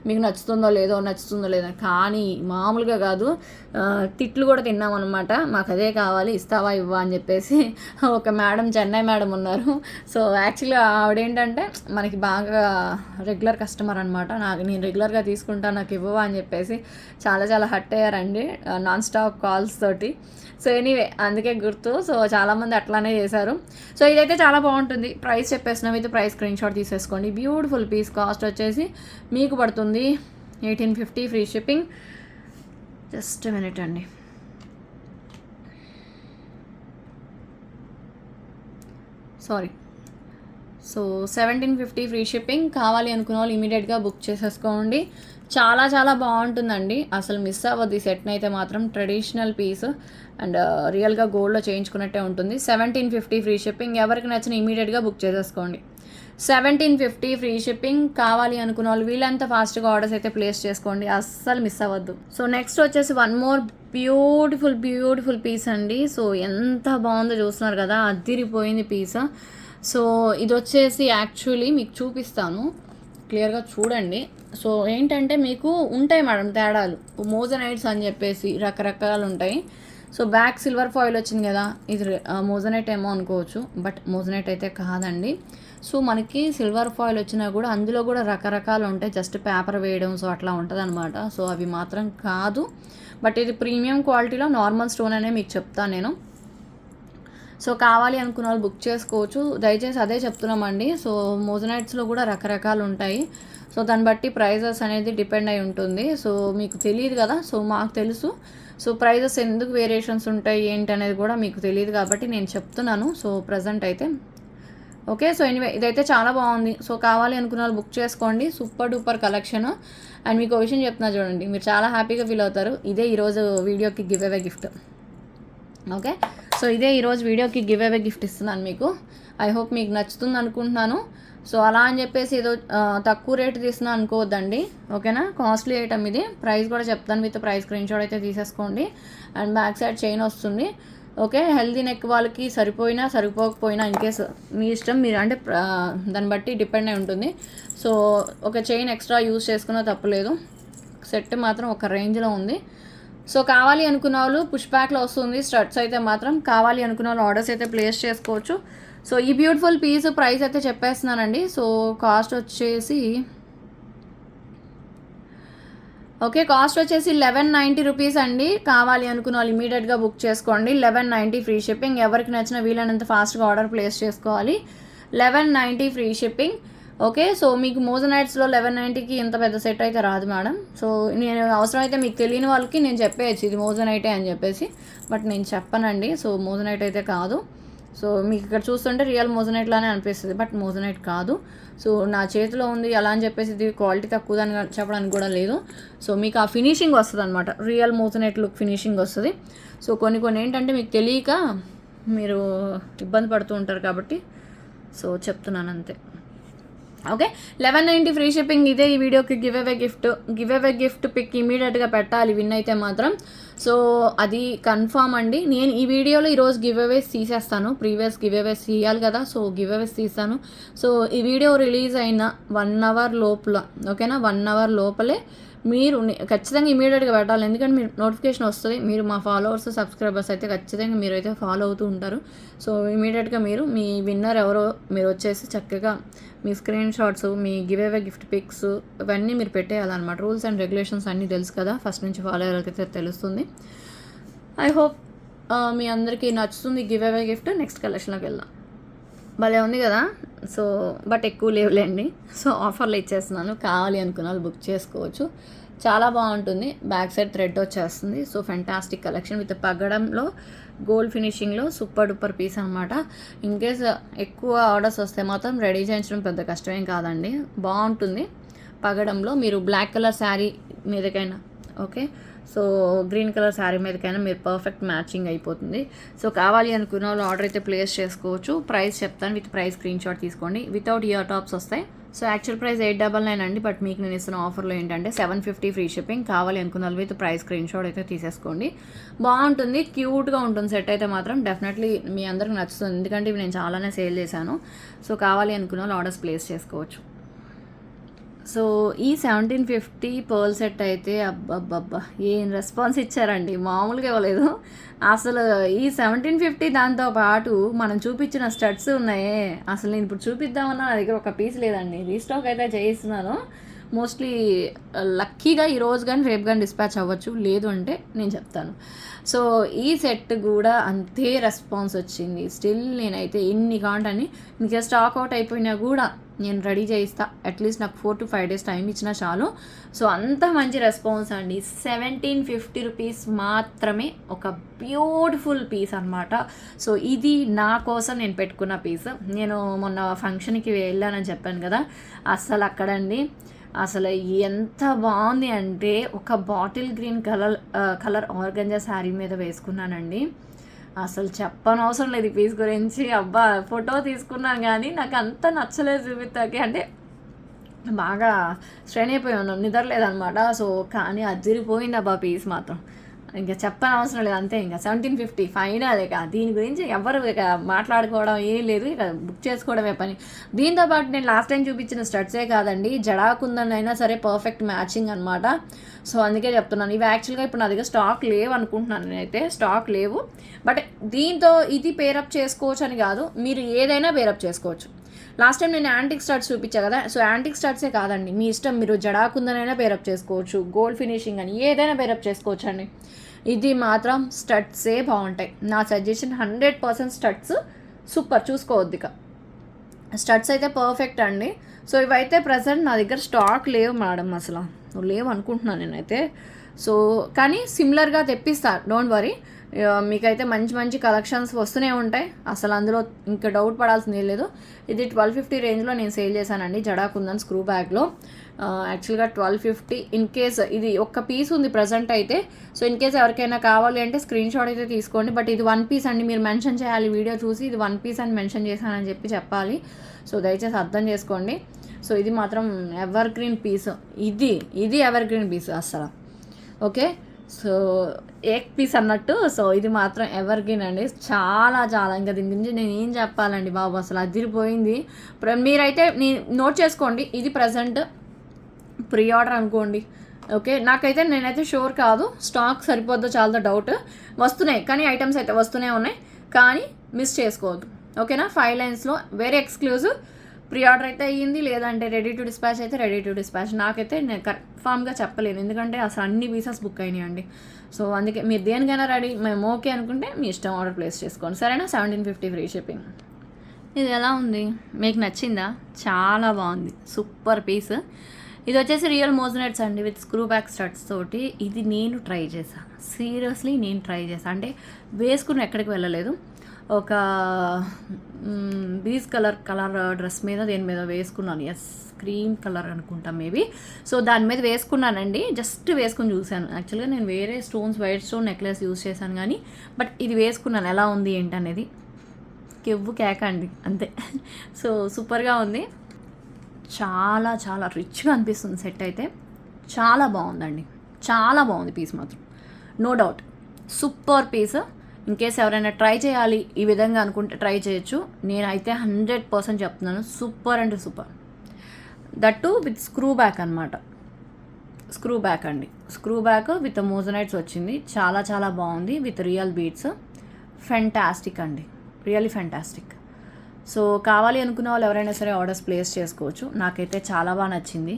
మీకు నచ్చుతుందో లేదో కానీ మామూలుగా కాదు, తిట్లు కూడా తిన్నామన్నమాట. మాకు అదే కావాలి, ఇస్తావా ఇవ్వా అని చెప్పేసి. ఒక మేడం, చెన్నై మేడం ఉన్నారు. సో యాక్చువల్గా ఆవిడేంటంటే మనకి బాగా రెగ్యులర్ కస్టమర్ అనమాట. నేను రెగ్యులర్గా తీసుకుంటాను, నాకు ఇవ్వవా అని చెప్పేసి చాలా హర్ట్ అయ్యారండి నాన్ స్టాప్ కాల్స్ తోటి. సో ఎనీవే అందుకే గుర్తు. సో చాలామంది అట్లానే చేశారు. సో ఇదైతే చాలా బాగుంటుంది. ప్రైస్ చెప్పేసినాం, అయితే ప్రైస్ స్క్రీన్ షాట్ తీసేసుకోండి. బ్యూటిఫుల్ పీస్ కాస్ట్ వచ్చేసి మీకు పడుతుంది 1850 ఫ్రీ షిప్పింగ్. జస్ట్ మినిట్ అండి. Sorry, so 1750 free shipping. కావాలి అనుకున్న వాళ్ళు ఇమీడియట్గా బుక్ చేసేసుకోండి. చాలా బాగుంటుందండి, అసలు మిస్ అవ్వద్దు ఈ సెట్ని అయితే మాత్రం. ట్రెడిషనల్ పీస్ అండ్ రియల్గా గోల్డ్లో చేయించుకున్నట్టే ఉంటుంది. 1750 ఫ్రీ షిప్పింగ్. ఎవరికి నచ్చిన ఇమీడియట్గా బుక్ చేసేసుకోండి. 1750 ఫ్రీ షిప్పింగ్. కావాలి అనుకున్న వాళ్ళు వీళ్ళంత ఫాస్ట్గా ఆర్డర్స్ అయితే ప్లేస్ చేసుకోండి, అస్సలు మిస్ అవ్వద్దు. సో నెక్స్ట్ వచ్చేసి వన్ మోర్ బ్యూటిఫుల్ పీస్ అండి. సో ఎంత బాగుందో చూస్తున్నారు కదా, అదిరిపోయింది పీస్. సో ఇది వచ్చేసి యాక్చువల్లీ మీకు చూపిస్తాను, క్లియర్గా చూడండి. సో ఏంటంటే మీకు ఉంటాయి మేడం తేడాలు, మోజనైట్స్ అని చెప్పేసి రకరకాలు ఉంటాయి. సో బ్యాక్ సిల్వర్ ఫాయిల్ వచ్చింది కదా, ఇది మోజనైట్ ఏమో అనుకోవచ్చు, బట్ మోజనైట్ అయితే కాదండి. సో మనకి సిల్వర్ ఫాయిల్ వచ్చినా కూడా అందులో కూడా రకరకాలు ఉంటాయి, జస్ట్ పేపర్ వేయడం సో అట్లా ఉంటుంది అనమాట. సో అవి మాత్రం కాదు, బట్ ఇది ప్రీమియం క్వాలిటీలో నార్మల్ స్టోన్ అనే మీకు చెప్తాను నేను. సో కావాలి అనుకున్న వాళ్ళు బుక్ చేసుకోవచ్చు, దయచేసి అదే చెప్తున్నామండి. సో మోజనైట్స్లో కూడా రకరకాలు ఉంటాయి, సో దాన్ని బట్టి ప్రైజెస్ అనేది డిపెండ్ అయి ఉంటుంది. సో మీకు తెలియదు కదా, సో మాకు తెలుసు. సో ప్రైజెస్ ఎందుకు వేరియేషన్స్ ఉంటాయి ఏంటి అనేది కూడా మీకు తెలియదు కాబట్టి నేను చెప్తున్నాను. సో ప్రజెంట్ అయితే ఓకే. సో ఎనీవే ఇదైతే చాలా బాగుంది. సో కావాలి అనుకున్న వాళ్ళు బుక్ చేసుకోండి. Super duper collection. అండ్ మీకు ఒక విషయం చెప్తున్నా చూడండి, మీరు చాలా హ్యాపీగా ఫీల్ అవుతారు. ఇదే ఈరోజు వీడియోకి give away gift. Okay, so ఇదే ఈరోజు వీడియోకి గివ్ అవే గిఫ్ట్ ఇస్తున్నాను మీకు. ఐ హోప్ మీకు నచ్చుతుంది అనుకుంటున్నాను. సో అలా అని చెప్పేసి ఏదో తక్కువ రేటు తీస్తున్నా అనుకోవద్దండి, ఓకేనా. కాస్ట్లీ ఐటమ్ ఇది. ప్రైస్ కూడా చెప్తాను, విత్ ప్రైస్ స్క్రీన్ షాట్ అయితే తీసేసుకోండి. అండ్ బ్యాక్ సైడ్ చైన్ వస్తుంది. ఓకే, హెల్దీ నెక్ వాళ్ళకి సరిపోయినా సరిపోకపోయినా ఇన్కేస్ మీ ఇష్టం, మీరు అంటే దాన్ని బట్టి డిపెండ్ అయి ఉంటుంది. సో ఒక చైన్ ఎక్స్ట్రా యూజ్ చేసుకున్నా తప్పలేదు. సెట్ మాత్రం ఒక రేంజ్లో ఉంది. సో కావాలి అనుకున్న వాళ్ళు పుష్ బ్యాక్లో వస్తుంది. స్టడ్స్ అయితే మాత్రం కావాలి అనుకున్న వాళ్ళు ఆర్డర్స్ అయితే ప్లేస్ చేసుకోవచ్చు. సో ఈ బ్యూటిఫుల్ పీస్ ప్రైస్ అయితే చెప్పేస్తున్నానండి. సో కాస్ట్ వచ్చేసి ఓకే, కాస్ట్ వచ్చేసి 1190 రూపీస్ అండి. కావాలి అనుకున్న వాళ్ళు ఇమీడియట్గా బుక్ చేసుకోండి. 1190 ఫ్రీ షిప్పింగ్. ఎవరికి నచ్చిన వీలైనంత ఫాస్ట్గా ఆర్డర్ ప్లేస్ చేసుకోవాలి. 1190 ఫ్రీ షిప్పింగ్. ఓకే, సో మీకు మోజనైట్స్లో 1190కి ఇంత పెద్ద సెట్ అయితే రాదు మేడం. సో నేను అవసరమైతే మీకు తెలియని వాళ్ళకి నేను చెప్పేయచ్చు ఇది మోజనైటే అని చెప్పేసి, బట్ నేను చెప్పనండి. సో మోజనైట్ అయితే కాదు. సో మీకు ఇక్కడ చూస్తుంటే రియల్ మోజనైట్ లానే అనిపిస్తుంది, బట్ మోజనైట్ కాదు. సో నా చేతిలో ఉంది అలా అని చెప్పేసి ఇది క్వాలిటీ తక్కువదని చెప్పడానికి కూడా లేదు. సో మీకు ఆ ఫినిషింగ్ వస్తుంది అనమాట, రియల్ మోజనైట్ లుక్ ఫినిషింగ్ వస్తుంది. సో కొన్ని ఏంటంటే మీకు తెలియక మీరు ఇబ్బంది పడుతూ ఉంటారు కాబట్టి సో చెప్తున్నాను అంతే. Okay, 1190 free shipping. ఇదే ఈ వీడియోకి గివ్ అవే గిఫ్ట్ పిక్ ఇమీడియట్గా పెట్టాలి విన్ అయితే మాత్రం. సో అది కన్ఫామ్ అండి. నేను ఈ వీడియోలో ఈరోజు గివ్ అవేస్ తీసేస్తాను, ప్రీవియస్ గివ్ అవేస్ తీయాలి కదా, సో గివ్ అవేస్ తీస్తాను. సో ఈ వీడియో రిలీజ్ అయిన 1 అవర్ లోపల, ఓకేనా, 1 అవర్ లోపలే మీరు ఖచ్చితంగా ఇమీడియట్గా పెట్టాలి. ఎందుకంటే మీరు నోటిఫికేషన్ వస్తుంది, మీరు మా ఫాలోవర్స్ సబ్స్క్రైబర్స్ అయితే ఖచ్చితంగా మీరు అయితే ఫాలో అవుతూ ఉంటారు. సో ఇమీడియట్గా మీరు మీ విన్నర్ ఎవరో మీరు వచ్చేసి చక్కగా మీ స్క్రీన్ షాట్స్, మీ గివ్ అవే గిఫ్ట్ పిక్స్ ఇవన్నీ మీరు పెట్టేయాలన్నమాట. రూల్స్ అండ్ రెగ్యులేషన్స్ అన్నీ తెలుసు కదా, ఫస్ట్ నుంచి ఫాలో అయ్యేకైతే తెలుస్తుంది. ఐ హోప్ మీ అందరికీ నచ్చుతుంది గివ్ అవే గిఫ్ట్. నెక్స్ట్ కలెక్షన్లోకి వెళ్దాం. భలే ఉంది కదా. సో బట్ ఎక్కువ లేవులేండి. సో ఆఫర్లు ఇచ్చేస్తున్నాను, కావాలి అనుకున్న వాళ్ళు బుక్ చేసుకోవచ్చు. చాలా బాగుంటుంది. బ్యాక్ సైడ్ థ్రెడ్ వచ్చేస్తుంది. సో ఫెంటాస్టిక్ కలెక్షన్ విత్ పగ్గడంలో గోల్డ్ ఫినిషింగ్లో సూపర్ డూపర్ పీస్ అనమాట. ఇన్కేస్ ఎక్కువ ఆర్డర్స్ వస్తే మాత్రం రెడీ చేయించడం పెద్ద కష్టమేం కాదండి, బాగుంటుంది. పగడంలో మీరు బ్లాక్ కలర్ శారీ మీదకైనా okay. So green colour sari మీదకైనా మీరు పర్ఫెక్ట్ మ్యాచింగ్ అయిపోతుంది. సో కావాలి అనుకున్న వాళ్ళు ఆర్డర్ అయితే ప్లేస్ చేసుకోవచ్చు. ప్రైస్ చెప్తాను, విత్ ప్రైస్ స్క్రీన్ షాట్ తీసుకోండి. వితౌట్ ఇయర్ టాప్స్ వస్తాయి. సో యాక్చువల్ ప్రైస్ 899 అండి, బట్ మీకు నేను ఇస్తున్న ఆఫర్లో ఏంటంటే 750 ఫ్రీ షిప్పింగ్. కావాలి అనుకున్న వాళ్ళు విత్ ప్రైస్ స్క్రీన్ షాట్ అయితే తీసేసుకోండి. బాగుంటుంది, క్యూట్గా ఉంటుంది సెట్ అయితే మాత్రం. డెఫినెట్లీ మీ అందరికి నచ్చుతుంది, ఎందుకంటే ఇవి నేను చాలానే సేల్ చేశాను. సో కావాలి అనుకున్న వాళ్ళు ఆర్డర్స్ ప్లేస్ చేసుకోవచ్చు. సో ఈ 1750 పర్ల్ సెట్ అయితే అబ్బబ్బబ్బా ఏం రెస్పాన్స్ ఇచ్చారండి, మామూలుగా ఇవ్వలేదు అసలు. ఈ 1750 దాంతో పాటు మనం చూపించిన స్టడ్స్ ఉన్నాయే, అసలు నేను ఇప్పుడు చూపిద్దామన్నా నా దగ్గర ఒక పీస్ లేదండి. రీస్టాక్ అయితే చేయిస్తున్నాను. మోస్ట్లీ లక్కీగా ఈరోజు కానీ రేపు కానీ డిస్పాచ్ అవ్వచ్చు, లేదు అంటే నేను చెప్తాను. సో ఈ సెట్ కూడా అంతే రెస్పాన్స్ వచ్చింది. స్టిల్ నేనైతే ఇన్ని కాంటని ఇంకా స్టాక్ అవుట్ అయిపోయినా కూడా నేను రెడీ చేయిస్తా. అట్లీస్ట్ నాకు 4 to 5 days టైం ఇచ్చినా చాలు. సో అంత మంచి రెస్పాన్స్ అండి. 1750 రూపీస్ మాత్రమే, ఒక బ్యూటిఫుల్ పీస్ అనమాట. సో ఇది నా కోసం నేను పెట్టుకున్న పీస్. నేను మొన్న ఫంక్షన్కి వెళ్ళానని చెప్పాను కదా, అస్సలు అక్కడండి అసలు ఎంత బాగుంది అంటే ఒక bottle green colour organza sari మీద వేసుకున్నానండి. అసలు చెప్పనవసరం లేదు ఈ పీస్ గురించి. అబ్బా ఫోటో తీసుకున్నాను కానీ నాకు అంత నచ్చలేదు చూపిస్తాకి, అంటే బాగా స్ట్రెయిన్ అయిపోయి ఉన్నాం, నిద్రలేదనమాట. సో కానీ అదిరిపోయింది అబ్బా పీస్ మాత్రం, ఇంకా చెప్పనవసరం లేదు. అంతే, ఇంకా 1750 ఫైనల్. ఇక దీని గురించి ఎవరు ఇక మాట్లాడుకోవడం ఏం లేదు, ఇక బుక్ చేసుకోవడమే పని. దీంతోపాటు నేను లాస్ట్ టైం చూపించిన స్టడ్సే కాదండి, జడాకుందని అయినా సరే పర్ఫెక్ట్ మ్యాచింగ్ అనమాట. సో అందుకే చెప్తున్నాను. ఇవి యాక్చువల్గా ఇప్పుడు నా దగ్గర స్టాక్ లేవు అనుకుంటున్నాను, నేనైతే స్టాక్ లేవు. బట్ దీంతో ఇది పేరప్ చేసుకోవచ్చు అని కాదు, మీరు ఏదైనా పేరప్ చేసుకోవచ్చు. లాస్ట్ టైం నేను యాంటిక్ స్టడ్స్ చూపించా కదా, సో యాంటిక్ స్టడ్సే కాదండి, మీ ఇష్టం, మీరు జడాకుందనైనా పేరప్ చేసుకోవచ్చు, గోల్డ్ ఫినిషింగ్ అని ఏదైనా పేరప్ చేసుకోవచ్చు అండి. ఇది మాత్రం స్టడ్సే బాగుంటాయి. నా సజెషన్ 100% స్టడ్స్ సూపర్, చూసుకోవద్దు ఇక. స్టడ్స్ అయితే పర్ఫెక్ట్ అండి. సో ఇవైతే ప్రజెంట్ నా దగ్గర స్టాక్ లేవు మేడం, అసలు లేవు అనుకుంటున్నాను నేనైతే. సో కానీ సిమిలర్గా తెప్పిస్తా, డోంట్ వరీ. మీకైతే మంచి మంచి కలెక్షన్స్ వస్తూనే ఉంటాయి, అసలు అందులో ఇంకా డౌట్ పడాల్సింది లేదు. ఇది 1250 రేంజ్లో నేను సేల్ చేశానండి, జడాకుందన్ స్క్రూ బ్యాగ్లో. యాక్చువల్గా 1250. ఇన్ కేస్ ఇది ఒక్క పీస్ ఉంది ప్రజెంట్ అయితే. సో ఇన్ కేస్ ఎవరికైనా కావాలి అంటే స్క్రీన్ షాట్ అయితే తీసుకోండి. బట్ ఇది 1 పీస్ అండి, మీరు మెన్షన్ చేయాలి వీడియో చూసి, ఇది 1 పీస్ అని మెన్షన్ చేశానని చెప్పాలి. సో దయచేసి అర్థం చేసుకోండి. సో ఇది మాత్రం ఎవర్ గ్రీన్ పీస్, ఇది ఎవర్ గ్రీన్ పీస్ అసలు. ఓకే, సో ఏక్ పీస్ అన్నట్టు. సో ఇది మాత్రం ఎవర్ గ్రీన్ అండి, చాలా చాలా, ఇంకా దీని గురించి నేను ఏం చెప్పాలండి బాబు, అసలు అదిరిపోయింది. మీరైతే నోట్ చేసుకోండి, ఇది ప్రజెంట్ ప్రీ ఆర్డర్ అనుకోండి. ఓకే, నాకైతే నేనైతే షూర్ కాదు, స్టాక్ సరిపోద్దో చాలా డౌట్. వస్తున్నాయి కానీ ఐటమ్స్ అయితే వస్తూనే ఉన్నాయి, కానీ మిస్ చేసుకోవద్దు. ఓకేనా, 5 లైన్స్లో వెరీ ఎక్స్క్లూజివ్. ప్రీ ఆర్డర్ అయితే అయ్యింది, లేదంటే రెడీ టు డిస్పాచ్ అయితే రెడీ టు డిస్పాచ్. నాకైతే నేను కన్ఫామ్గా చెప్పలేను, ఎందుకంటే అసలు అన్ని పీసెస్ బుక్ అయినాయండి. సో అందుకే మీరు దేనికైనా రెడీ, మేము ఓకే అనుకుంటే మీ ఇష్టం, ఆర్డర్ ప్లేస్ చేసుకోండి, సరేనా. 1750 ఫ్రీ షిప్పింగ్. ఇది ఎలా ఉంది, మీకు నచ్చిందా? చాలా బాగుంది, సూపర్ పీస్. ఇది వచ్చేసి రియల్ మోజనెట్స్ అండి, విత్ స్క్రూ బ్యాక్ స్టడ్స్ తోటి. ఇది నేను ట్రై చేశాను, సీరియస్లీ నేను ట్రై చేశాను, అంటే వేసుకుని ఎక్కడికి వెళ్ళలేదు. ఒక బీజ్ కలర్ డ్రెస్ మీద దేని మీద వేసుకున్నాను, ఎస్ క్రీమ్ కలర్ అనుకుంటా మేబీ. సో దాని మీద వేసుకున్నానండి, జస్ట్ వేసుకుని చూశాను. యాక్చువల్గా నేను వేరే stones, white stone necklace use చేశాను కానీ, బట్ ఇది వేసుకున్నాను, ఎలా ఉంది ఏంటనేది. కెవ్వు కేక అండి అంతే. సో సూపర్గా ఉంది, చాలా చాలా రిచ్గా అనిపిస్తుంది సెట్ అయితే. చాలా బాగుందండి, చాలా బాగుంది పీస్ మాత్రం, no doubt super piece. In case ఎవరైనా ట్రై చేయాలి ఈ విధంగా అనుకుంటే ట్రై చేయొచ్చు. నేనైతే 100% చెప్తున్నాను, సూపర్ అంటే super. That with screw back అనమాట, స్క్రూ బ్యాక్ అండి, స్క్రూ బ్యాక్ విత్ మోజనైట్స్ వచ్చింది. చాలా చాలా బాగుంది, విత్ రియల్ బీడ్స్. ఫెంటాస్టిక్ అండి, రియల్లీ ఫెంటాస్టిక్. సో కావాలి అనుకున్న వాళ్ళు ఎవరైనా సరే ఆర్డర్స్ ప్లేస్ చేసుకోవచ్చు. నాకైతే చాలా బాగా నచ్చింది.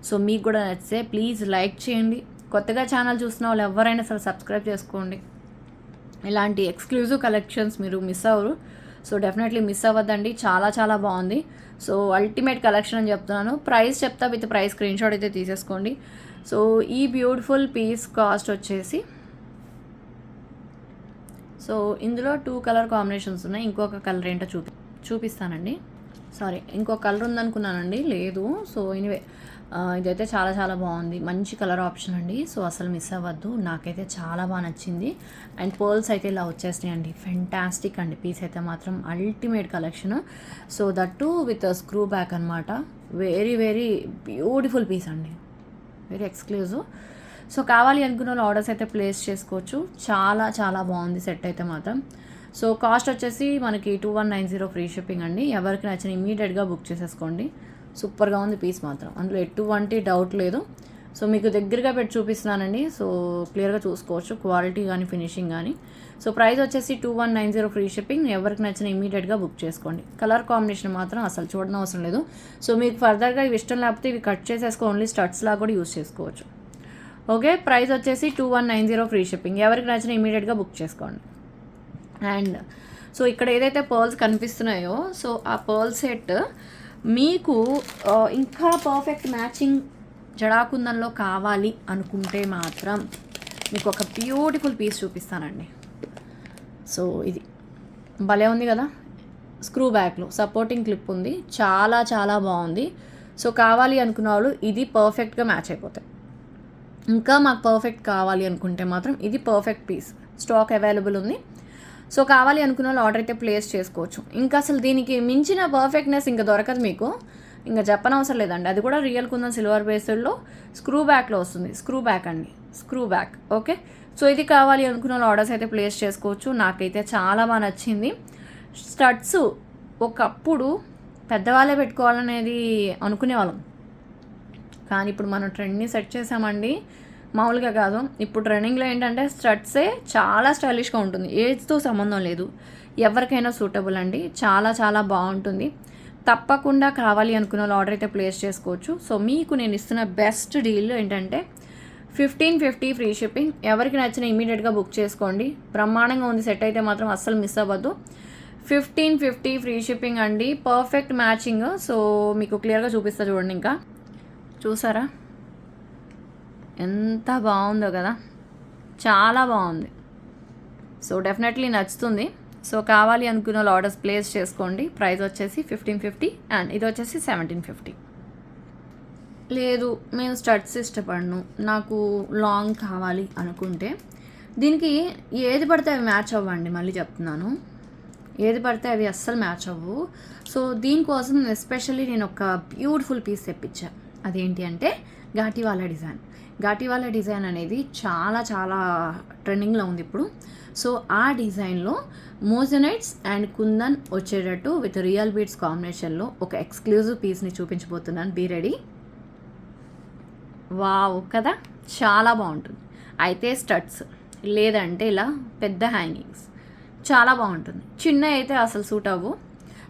సో మీకు కూడా నచ్చితే ప్లీజ్ లైక్ చేయండి. కొత్తగా ఛానల్ చూస్తున్న వాళ్ళు ఎవరైనా సరే సబ్స్క్రైబ్ చేసుకోండి. ఇలాంటి ఎక్స్క్లూజివ్ కలెక్షన్స్ మీరు మిస్ అవ్వరు. సో డెఫినెట్లీ మిస్ అవ్వద్దండి, చాలా చాలా బాగుంది. సో అల్టిమేట్ కలెక్షన్ అని చెప్తున్నాను. ప్రైస్ చెప్తా, విత్ ప్రైస్ స్క్రీన్ షాట్ అయితే తీసేసుకోండి. సో ఈ బ్యూటిఫుల్ పీస్ కాస్ట్ వచ్చేసి, సో ఇందులో 2 కలర్ కాంబినేషన్స్ ఉన్నాయి. ఇంకొక కలర్ ఏంటో చూపిస్తానండి. సారీ, ఇంకో కలర్ ఉందనుకున్నానండి, లేదు. సో ఎనీవే ఇదైతే చాలా చాలా బాగుంది, మంచి కలర్ ఆప్షన్ అండి. సో అసలు మిస్ అవ్వద్దు, నాకైతే చాలా బాగా నచ్చింది. అండ్ పర్ల్స్ అయితే ఇలా వచ్చేసినాయండి, ఫెంటాస్టిక్ అండి. పీస్ అయితే మాత్రం ultimate collection. So that with screw back అనమాట. వెరీ వెరీ బ్యూటిఫుల్ పీస్ అండి, వెరీ ఎక్స్క్లూజివ్. సో కావాలి అనుకున్న వాళ్ళు ఆర్డర్స్ అయితే ప్లేస్ చేసుకోవచ్చు. చాలా చాలా బాగుంది సెట్ అయితే మాత్రం. సో కాస్ట్ వచ్చేసి మనకి 2190 ఫ్రీ షిప్పింగ్ అండి. ఎవరికి నచ్చిన ఇమీడియట్గా బుక్ చేసేసుకోండి. సూపర్గా ఉంది పీస్ మాత్రం, అందులో ఎటువంటి డౌట్ లేదు. సో మీకు దగ్గరగా పెట్టి చూపిస్తున్నానండి, సో క్లియర్గా చూసుకోవచ్చు క్వాలిటీ కానీ ఫినిషింగ్ కానీ. సో ప్రైస్ వచ్చేసి 2190 ఫ్రీ షిప్పింగ్. ఎవరికి నచ్చిన ఇమీడియట్గా బుక్ చేసుకోండి. కలర్ కాంబినేషన్ మాత్రం అసలు చూడడం అవసరం లేదు. సో మీకు ఫర్దర్గా ఇవి ఇష్టం లేకపోతే ఇవి కట్ చేసేసుకో, ఓన్లీ స్టడ్స్ లాగా కూడా యూస్ చేసుకోవచ్చు. ఓకే, ప్రైస్ వచ్చేసి 2190 ఫ్రీ షిప్పింగ్. ఎవరికి నచ్చిన ఇమీడియట్గా బుక్ చేసుకోండి. అండ్ సో ఇక్కడ ఏదైతే పర్ల్స్ కనిపిస్తున్నాయో, సో ఆ పర్ల్ సెట్ మీకు ఇంకా పర్ఫెక్ట్ మ్యాచింగ్ జడాకుందంలో కావాలి అనుకుంటే మాత్రం మీకు ఒక బ్యూటిఫుల్ పీస్ చూపిస్తానండి. సో ఇది భలే ఉంది కదా, స్క్రూ బ్యాక్లో సపోర్టింగ్ క్లిప్ ఉంది, చాలా చాలా బాగుంది. సో కావాలి అనుకున్న వాళ్ళు ఇది పర్ఫెక్ట్గా మ్యాచ్ అయిపోతాయి. ఇంకా మాకు పర్ఫెక్ట్ కావాలి అనుకుంటే మాత్రం ఇది పర్ఫెక్ట్ పీస్, స్టాక్ అవైలబుల్ ఉంది. సో కావాలి అనుకున్న వాళ్ళు ఆర్డర్ అయితే ప్లేస్ చేసుకోవచ్చు. ఇంకా అసలు దీనికి మించిన పర్ఫెక్ట్నెస్ ఇంకా దొరకదు మీకు, ఇంకా చెప్పనవసరం లేదండి. అది కూడా రియల్ కుందన్ సిల్వర్ బేస్డ్లో స్క్రూ బ్యాక్లో వస్తుంది. స్క్రూ బ్యాక్ అండి, స్క్రూ బ్యాక్. ఓకే, సో ఇది కావాలి అనుకున్న వాళ్ళు ఆర్డర్స్ అయితే ప్లేస్ చేసుకోవచ్చు. నాకైతే చాలా బాగా నచ్చింది. స్టడ్స్ ఒకప్పుడు పెద్దవాళ్ళే పెట్టుకోవాలనేది అనుకునేవాళ్ళం, కానీ ఇప్పుడు మనం ట్రెండ్ని సెట్ చేసామండి, మామూలుగా కాదు. ఇప్పుడు ట్రెండింగ్లో ఏంటంటే స్టడ్సే చాలా స్టైలిష్గా ఉంటుంది, ఏజ్తో సంబంధం లేదు, ఎవరికైనా సూటబుల్ అండి. చాలా చాలా బాగుంటుంది. తప్పకుండా కావాలి అనుకున్న వాళ్ళు ఆర్డర్ అయితే ప్లేస్ చేసుకోవచ్చు. సో మీకు నేను ఇస్తున్న బెస్ట్ డీల్ ఏంటంటే 1550 ఫ్రీ షిప్పింగ్. ఎవరికి నచ్చిన ఇమీడియట్గా బుక్ చేసుకోండి. బ్రహ్మాండంగా ఉంది సెట్ అయితే మాత్రం అస్సలు మిస్ అవ్వద్దు. 1550 ఫ్రీ షిప్పింగ్ అండి, పర్ఫెక్ట్ మ్యాచింగ్. సో మీకు క్లియర్గా చూపిస్తా చూడండి. ఇంకా చూసారా ఎంత బాగుందో కదా, చాలా బాగుంది. సో డెఫినెట్లీ నచ్చుతుంది. సో కావాలి అనుకున్న వాళ్ళు ఆర్డర్స్ ప్లేస్ చేసుకోండి. ప్రైస్ వచ్చేసి 1550 అండ్ ఇది వచ్చేసి 1750. లేదు మేము స్టడ్స్ ఇష్టపడను, నాకు లాంగ్ కావాలి అనుకుంటే దీనికి ఏది పడితే అవి మ్యాచ్ అవ్వండి. మళ్ళీ చెప్తున్నాను, ఏది పడితే అవి అస్సలు మ్యాచ్ అవ్వవు. సో దీనికోసం ఎస్పెషల్లీ నేను ఒక బ్యూటిఫుల్ పీస్ తెప్పించాను. అదేంటి అంటే ఘాటీవాలా డిజైన్. ఘాటీవాలా డిజైన్ అనేది చాలా చాలా ట్రెండింగ్లో ఉంది ఇప్పుడు. సో ఆ డిజైన్లో మోజనైట్స్ అండ్ కుందన్ వచ్చేటట్టు విత్ రియల్ బీడ్స్ కాంబినేషన్లో ఒక ఎక్స్క్లూజివ్ పీస్ని చూపించబోతున్నాను. Be ready. వావ్ కదా, చాలా బాగుంటుంది. అయితే స్టడ్స్, లేదంటే ఇలా పెద్ద హ్యాంగింగ్స్, చాలా బాగుంటుంది. చిన్న అయితే అసలు సూట్ అవ్వు.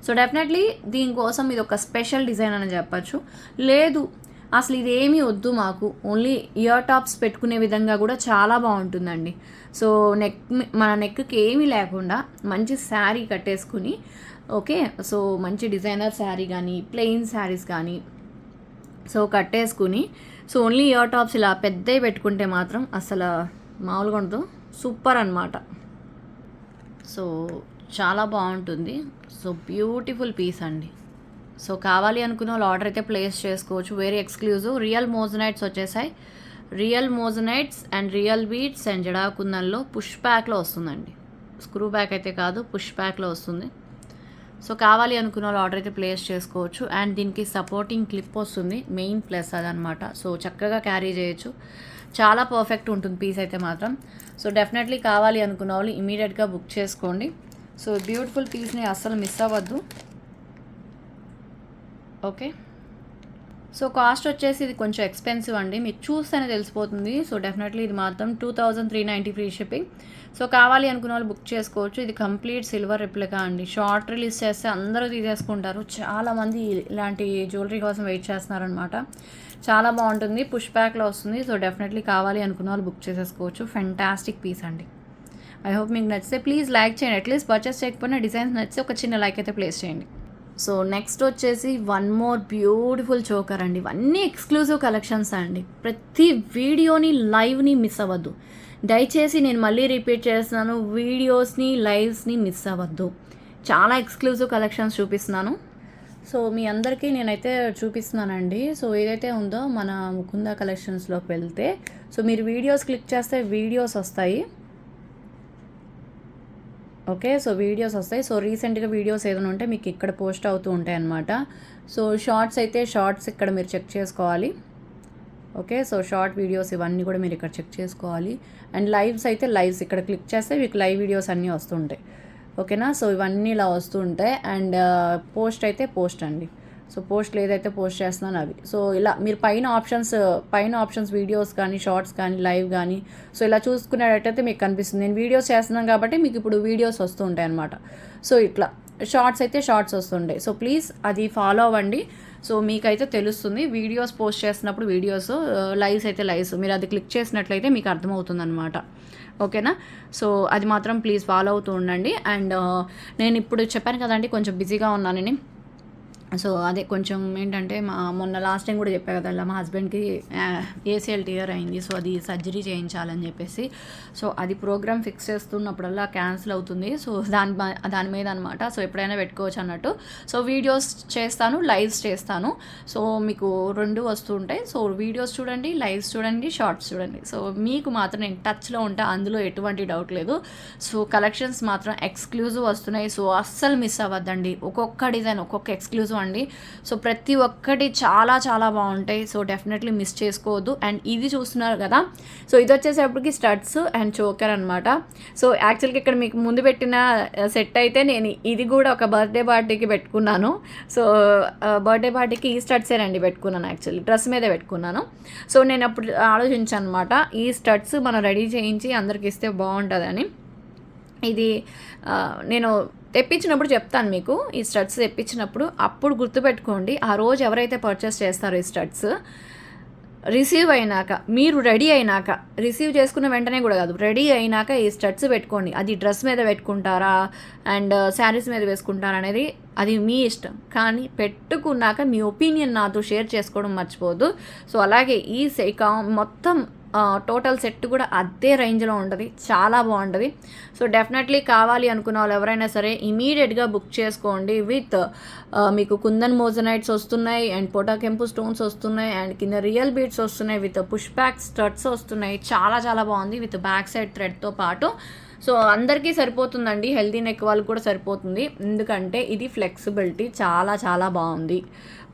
సో డెఫినెట్లీ దీనికోసం ఇది ఒక స్పెషల్ డిజైన్ అని చెప్పచ్చు. లేదు అసలు ఇదేమీ వద్దు మాకు, ఓన్లీ ఇయర్ టాప్స్ పెట్టుకునే విధంగా కూడా చాలా బాగుంటుందండి. సో మన నెక్కి ఏమీ లేకుండా మంచి శారీ కట్టేసుకుని, ఓకే, సో మంచి డిజైనర్ శారీ కానీ ప్లెయిన్ శారీస్ కానీ సో కట్టేసుకుని, సో ఓన్లీ ఇయర్ టాప్స్ ఇలా పెద్దవి పెట్టుకుంటే మాత్రం అసలు మామూలుగా ఉండదు, సూపర్ అనమాట. సో చాలా బాగుంటుంది. సో బ్యూటిఫుల్ పీస్ అండి. సో కావాలి అనుకున్న వాళ్ళు ఆర్డర్ అయితే ప్లేస్ చేసుకోవచ్చు. Very exclusive. రియల్ మోజనైట్స్ వచ్చేసాయి. Real moissanites and real beads and జడాకుందన్లో పుష్ బ్యాక్లో వస్తుందండి. స్క్రూ బ్యాక్ అయితే కాదు, పుష్ బ్యాక్లో వస్తుంది. సో కావాలి అనుకున్న వాళ్ళు ఆర్డర్ అయితే ప్లేస్ చేసుకోవచ్చు. అండ్ దీనికి సపోర్టింగ్ క్లిప్ వస్తుంది, మెయిన్ ప్లస్ అదనమాట. సో చక్కగా క్యారీ చేయొచ్చు, చాలా పర్ఫెక్ట్ ఉంటుంది పీస్ అయితే మాత్రం. సో డెఫినెట్లీ కావాలి అనుకున్న వాళ్ళు ఇమీడియట్గా బుక్ చేసుకోండి. సో బ్యూటిఫుల్ పీస్ని అస్సలు మిస్ అవ్వద్దు. ఓకే, సో కాస్ట్ వచ్చేసి ఇది కొంచెం ఎక్స్పెన్సివ్ అండి, మీకు చూస్తేనే తెలిసిపోతుంది. సో డెఫినెట్లీ ఇది మాత్రం 2390 ఫ్రీ షిప్పింగ్. సో కావాలి అనుకున్న వాళ్ళు బుక్ చేసుకోవచ్చు. ఇది కంప్లీట్ సిల్వర్ రిప్లికా అండి. షార్ట్ రిలీజ్ చేస్తే అందరూ తీసేసుకుంటారు, చాలామంది ఇలాంటి జ్యువెలరీ కోసం వెయిట్ చేస్తున్నారనమాట. చాలా బాగుంటుంది, పుష్ బ్యాక్లో వస్తుంది. సో డెఫినెట్లీ కావాలి అనుకున్న వాళ్ళు బుక్ చేసేసుకోవచ్చు. ఫెంటాస్టిక్ పీస్ అండి. ఐ హోప్ మీకు నచ్చితే ప్లీజ్ లైక్ చేయండి. అట్లీస్ట్ పర్చేస్ చేయకపోయినా డిజైన్స్ నచ్చితే ఒక చిన్న లైక్ అయితే ప్లేస్ చేయండి. సో నెక్స్ట్ వచ్చేసి వన్ మోర్ బ్యూటిఫుల్ చోకర్ అండి. ఇవన్నీ ఎక్స్క్లూజివ్ కలెక్షన్స్ అండి. ప్రతి వీడియోని లైవ్ని మిస్ అవ్వద్దు దయచేసి. నేను మళ్ళీ రిపీట్ చేస్తున్నాను, వీడియోస్ని లైవ్స్ని మిస్ అవ్వద్దు. చాలా ఎక్స్క్లూజివ్ కలెక్షన్స్ చూపిస్తున్నాను. సో మీ అందరికీ నేనైతే చూపిస్తున్నానండి. సో ఏదైతే ఉందో మన ముకుంద కలెక్షన్స్లోకి వెళ్తే సో మీరు వీడియోస్ క్లిక్ చేస్తే వీడియోస్ వస్తాయి. ఓకే, సో వీడియోస్ వస్తాయి. సో రీసెంట్గా వీడియోస్ ఏదైనా ఉంటే మీకు ఇక్కడ పోస్ట్ అవుతూ ఉంటాయి అన్నమాట. సో షార్ట్స్ అయితే షార్ట్స్ ఇక్కడ మీరు చెక్ చేసుకోవాలి. ఓకే, సో షార్ట్ వీడియోస్ ఇవన్నీ కూడా మీరు ఇక్కడ చెక్ చేసుకోవాలి. అండ్ లైవ్స్ అయితే లైవ్స్ ఇక్కడ క్లిక్ చేస్తే మీకు లైవ్ వీడియోస్ అన్నీ వస్తుంటాయి. ఓకేనా, సో ఇవన్నీ ఇలా వస్తూ ఉంటాయి. అండ్ పోస్ట్ అయితే పోస్ట్ అండి. సో పోస్ట్లు ఏదైతే పోస్ట్ చేస్తున్నానో అవి. సో ఇలా మీరు పైన ఆప్షన్స్ వీడియోస్ కానీ షార్ట్స్ కానీ లైవ్ కానీ సో ఇలా చూసుకునేటట్టయితే మీకు కనిపిస్తుంది. నేను వీడియోస్ చేస్తున్నాను కాబట్టి మీకు ఇప్పుడు వీడియోస్ వస్తూ ఉంటాయి అన్నమాట. సో ఇట్లా షార్ట్స్ అయితే షార్ట్స్ వస్తుంటాయి. సో ప్లీజ్ అది ఫాలో అవ్వండి. సో మీకైతే తెలుస్తుంది వీడియోస్ పోస్ట్ చేస్తున్నప్పుడు వీడియోస్, లైవ్స్ అయితే లైవ్స్. మీరు అది క్లిక్ చేసినట్లయితే మీకు అర్థమవుతుంది అనమాట. ఓకేనా, సో అది మాత్రం ప్లీజ్ ఫాలో అవుతూ ఉండండి. అండ్ నేను ఇప్పుడు చెప్పాను కదండి కొంచెం బిజీగా ఉన్నానని. సో అదే కొంచెం ఏంటంటే మొన్న లాస్ట్ టైం కూడా చెప్పా కదా, మా హస్బెండ్కి ఏసీఎల్ టియర్ అయింది. సో అది సర్జరీ చేయించాలని చెప్పేసి సో అది ప్రోగ్రామ్ ఫిక్స్ చేస్తున్నప్పుడల్లా క్యాన్సిల్ అవుతుంది. సో దాని మీద అనమాట. సో ఎప్పుడైనా పెట్టుకోవచ్చు అన్నట్టు. సో వీడియోస్ చేస్తాను, లైవ్స్ చేస్తాను. సో మీకు రెండు వస్తుంటాయి. సో వీడియోస్ చూడండి, లైవ్స్ చూడండి, షార్ట్స్ చూడండి. సో మీకు మాత్రం నేను టచ్లో ఉంటా, అందులో ఎటువంటి డౌట్ లేదు. సో కలెక్షన్స్ మాత్రం ఎక్స్క్లూజివ్ వస్తున్నాయి. సో అస్సలు మిస్ అవ్వద్దండి. ఒక్కొక్క డిజైన్ ఒక్కొక్క ఎక్స్క్లూజివ్ అండి. సో ప్రతి ఒక్కటి చాలా చాలా బాగుంటాయి. సో డెఫినెట్లీ మిస్ చేసుకోవద్దు. అండ్ ఇది చూస్తున్నారు కదా, సో ఇది వచ్చేసేపటికి స్టడ్స్ అండ్ చోకర్ అనమాట. సో యాక్చువల్గా ఇక్కడ మీకు ముందు పెట్టిన సెట్ అయితే నేను ఇది కూడా ఒక బర్త్డే పార్టీకి పెట్టుకున్నాను. సో బర్త్డే పార్టీకి ఈ స్టడ్సేనండి పెట్టుకున్నాను. యాక్చువల్లీ డ్రెస్ మీదే పెట్టుకున్నాను. సో నేను అప్పుడు ఆలోచించాను అనమాట, ఈ స్టడ్స్ మనం రెడీ చేయించి అందరికి ఇస్తే బాగుంటుందని. ఇది నేను తెప్పించినప్పుడు చెప్తాను మీకు. ఈ స్టడ్స్ తెప్పించినప్పుడు అప్పుడు గుర్తుపెట్టుకోండి, ఆ రోజు ఎవరైతే పర్చేస్ చేస్తారో ఈ స్టడ్స్ రిసీవ్ అయినాక, మీరు రెడీ అయినాక, రిసీవ్ చేసుకున్న వెంటనే కూడా కాదు, రెడీ అయినాక ఈ స్టడ్స్ పెట్టుకోండి. అది డ్రెస్ మీద పెట్టుకుంటారా అండ్ శారీస్ మీద వేసుకుంటారా అనేది అది మీ ఇష్టం. కానీ పెట్టుకున్నాక మీ ఒపీనియన్ నాతో షేర్ చేసుకోవడం మర్చిపోవద్దు. సో అలాగే ఈ మొత్తం టోటల్ సెట్ కూడా అదే రేంజ్లో ఉంటుంది, చాలా బాగుంటుంది. సో డెఫినెట్లీ కావాలి అనుకున్న వాళ్ళు ఎవరైనా సరే ఇమీడియట్గా బుక్ చేసుకోండి. విత్ మీకు కుందన్ మోజనైట్స్ వస్తున్నాయి అండ్ పోటాకెంపు స్టోన్స్ వస్తున్నాయి అండ్ కింద రియల్ బీడ్స్ వస్తున్నాయి, విత్ పుష్ బ్యాక్ స్టడ్స్ వస్తున్నాయి. చాలా చాలా బాగుంది విత్ బ్యాక్ సైడ్ థ్రెడ్తో పాటు. సో అందరికీ సరిపోతుందండి, హెల్దీ నెక్ వాళ్ళు కూడా సరిపోతుంది, ఎందుకంటే ఇది ఫ్లెక్సిబిలిటీ చాలా చాలా బాగుంది.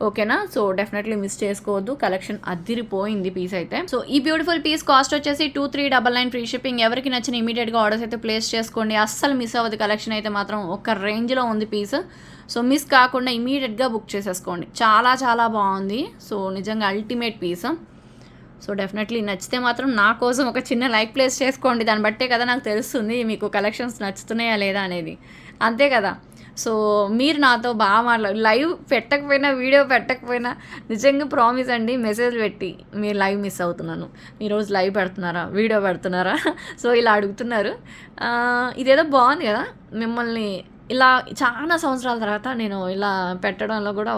ఓకేనా, సో డెఫినెట్లీ మిస్ చేసుకోవద్దు. కలెక్షన్ అదిరిపోయింది పీస్ అయితే. సో ఈ బ్యూటిఫుల్ పీస్ కాస్ట్ వచ్చేసి 2399 ఫ్రీ షిప్పింగ్. ఎవరికి నచ్చిన ఇమీడియట్గా ఆర్డర్స్ అయితే ప్లేస్ చేసుకోండి, అస్సలు మిస్ అవ్వదు. కలెక్షన్ అయితే మాత్రం ఒక రేంజ్లో ఉంది పీస్. సో మిస్ కాకుండా ఇమీడియట్గా బుక్ చేసేసుకోండి, చాలా చాలా బాగుంది. సో నిజంగా అల్టిమేట్ పీస్. సో డెఫినెట్లీ నచ్చితే మాత్రం నా కోసం ఒక చిన్న లైక్ ప్లేస్ చేసుకోండి. దాన్ని బట్టే కదా నాకు తెలుస్తుంది మీకు కలెక్షన్స్ నచ్చుతున్నాయా లేదా అనేది, అంతే కదా. సో మీరు నాతో బాగా లైవ్ పెట్టకపోయినా, వీడియో పెట్టకపోయినా నిజంగా ప్రామిస్ అండి, మెసేజ్ పెట్టి మీరు లైవ్ మిస్ అవుతున్నాను, ఈరోజు లైవ్ పెడుతున్నారా, వీడియో పెడుతున్నారా, సో ఇలా అడుగుతున్నారు. ఇదేదో బాగుంది కదా, మిమ్మల్ని ఇలా చాలా సంవత్సరాల తర్వాత నేను ఇలా పెట్టడంలో కూడా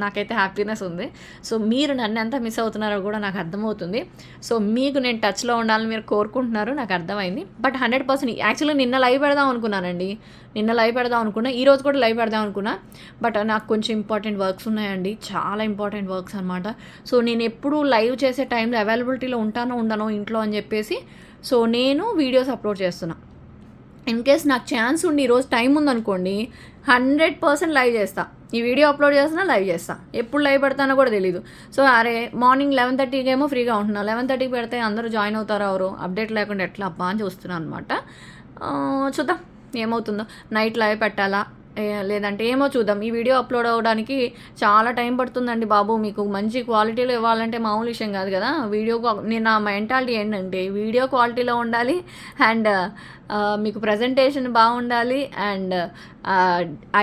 నాకైతే హ్యాపీనెస్ ఉంది. సో మీరు నన్ను ఎంత మిస్ అవుతున్నారో కూడా నాకు అర్థమవుతుంది. సో మీకు నేను టచ్లో ఉండాలని మీరు కోరుకుంటున్నారు, నాకు అర్థమైంది. బట్ 100% యాక్చువల్లీ నిన్న లైవ్ పెడదాం అనుకున్నానండి, ఈరోజు కూడా లైవ్ పెడదాం అనుకున్నా. బట్ నాకు కొంచెం ఇంపార్టెంట్ వర్క్స్ ఉన్నాయండి, చాలా ఇంపార్టెంట్ వర్క్స్ అనమాట. సో నేను ఎప్పుడు లైవ్ చేసే టైంలో అవైలబిలిటీలో ఉండనో ఇంట్లో అని చెప్పేసి సో నేను వీడియోస్ అప్లోడ్ చేస్తున్నా. ఇన్ కేస్ నాకు ఛాన్స్ ఉండి ఈరోజు టైం ఉందనుకోండి 100% లైవ్ చేస్తా. ఈ వీడియో అప్లోడ్ చేస్తున్నా, లైవ్ చేస్తా. ఎప్పుడు లైవ్ పెడతానో కూడా తెలీదు. సో అరే మార్నింగ్ 11:30కి ఏమో ఫ్రీగా ఉంటున్నా, 11:30కి పెడితే అందరూ జాయిన్ అవుతారో ఎవరు, అప్డేట్ లేకుండా ఎట్లా అబ్బా అని చూస్తున్నాను అనమాట. చూద్దాం ఏమవుతుందో, నైట్ లైవ్ పెట్టాలా లేదంటే ఏమో చూద్దాం. ఈ వీడియో అప్లోడ్ అవ్వడానికి చాలా టైం పడుతుందండి బాబు. మీకు మంచి క్వాలిటీలో ఇవ్వాలంటే మామూలు విషయం కాదు కదా. నేను నా మెంటాలిటీ ఏంటంటే వీడియో క్వాలిటీలో ఉండాలి అండ్ మీకు ప్రజెంటేషన్ బాగుండాలి అండ్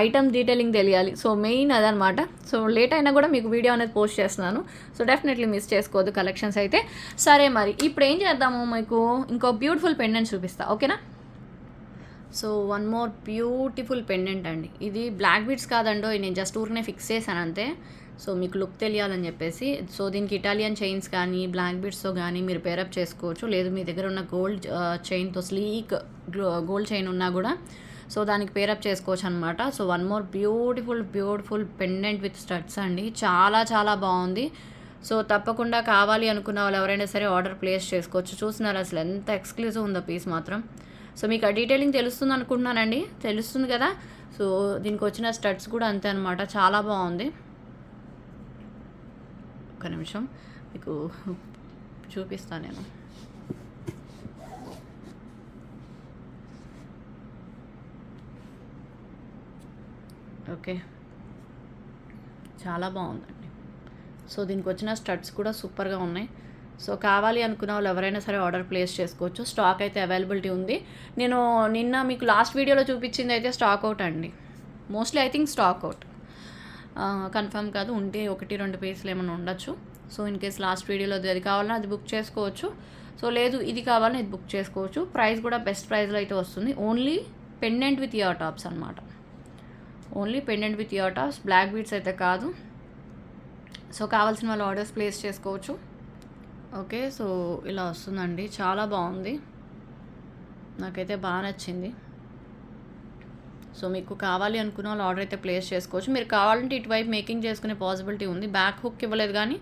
ఐటమ్ డీటెయిలింగ్ తెలియాలి. సో మెయిన్ అదనమాట. సో లేట్ అయినా కూడా మీకు వీడియో అనేది పోస్ట్ చేస్తున్నాను. సో డెఫినెట్లీ మిస్ చేసుకోవద్దు కలెక్షన్స్ అయితే. సరే మరి ఇప్పుడు ఏం చేద్దాము, మీకు ఇంకో బ్యూటిఫుల్ పెండెంట్ చూపిస్తా, ఓకేనా. So one more beautiful pendant అండి. ఇది బ్లాక్ బీడ్స్ కాదండో, నేను జస్ట్ ఊరినే ఫిక్స్ చేశాను అంతే. సో మీకు లుక్ తెలియాలని చెప్పేసి. సో దీనికి ఇటాలియన్ చైన్స్ కానీ బ్లాక్ బీడ్స్తో కానీ మీరు పేరప్ చేసుకోవచ్చు. లేదు మీ దగ్గర ఉన్న గోల్డ్ చైన్తో స్లీక్ గోల్డ్ చైన్ ఉన్నా కూడా సో దానికి పేరప్ చేసుకోవచ్చు అనమాట. So one more beautiful pendant with studs అండి, చాలా చాలా బాగుంది. సో తప్పకుండా కావాలి అనుకున్న వాళ్ళు ఎవరైనా సరే ఆర్డర్ ప్లేస్ చేసుకోవచ్చు. చూస్తున్నారు అసలు ఎంత ఎక్స్క్లూజివ్ ఉందో పీస్ మాత్రం. సో మీకు ఆ డీటెయిలింగ్ తెలుస్తుంది అనుకుంటున్నానండి, తెలుస్తుంది కదా. సో దీనికి వచ్చిన స్టడ్స్ కూడా అంతే అనమాట, చాలా బాగుంది. ఒక నిమిషం మీకు చూపిస్తాను నేను. ఓకే, చాలా బాగుందండి. సో దీనికి వచ్చిన స్టడ్స్ కూడా సూపర్గా ఉన్నాయి. సో కావాలి అనుకున్న వాళ్ళు ఎవరైనా సరే ఆర్డర్ ప్లేస్ చేసుకోవచ్చు. స్టాక్ అయితే అవైలబిలిటీ ఉంది. నేను నిన్న మీకు లాస్ట్ వీడియోలో చూపించింది అయితే స్టాక్ అవుట్ అండి, mostly I think stock out, confirm కాదు, ఉంటే 1-2 పీసులు ఏమైనా ఉండొచ్చు. సో ఇన్ కేస్ లాస్ట్ వీడియోలో అది కావాలన్నా అది బుక్ చేసుకోవచ్చు. సో లేదు ఇది కావాలని ఇది బుక్ చేసుకోవచ్చు. ప్రైస్ కూడా బెస్ట్ ప్రైస్లో అయితే వస్తుంది. Only pendant with ear tops అనమాట, only pendant with ear tops, black beads అయితే కాదు. సో కావాల్సిన వాళ్ళు ఆర్డర్స్ ప్లేస్ చేసుకోవచ్చు. ఓకే, సో ఇలా వస్తుందండి, చాలా బాగుంది, నాకైతే బాగా నచ్చింది. సో మీకు కావాలి అనుకున్న వాళ్ళు ఆర్డర్ అయితే ప్లేస్ చేసుకోవచ్చు. మీరు కావాలంటే ఇటువైపు మేకింగ్ చేసుకునే పాసిబిలిటీ ఉంది. బ్యాక్ హుక్ ఇవ్వలేదు కానీ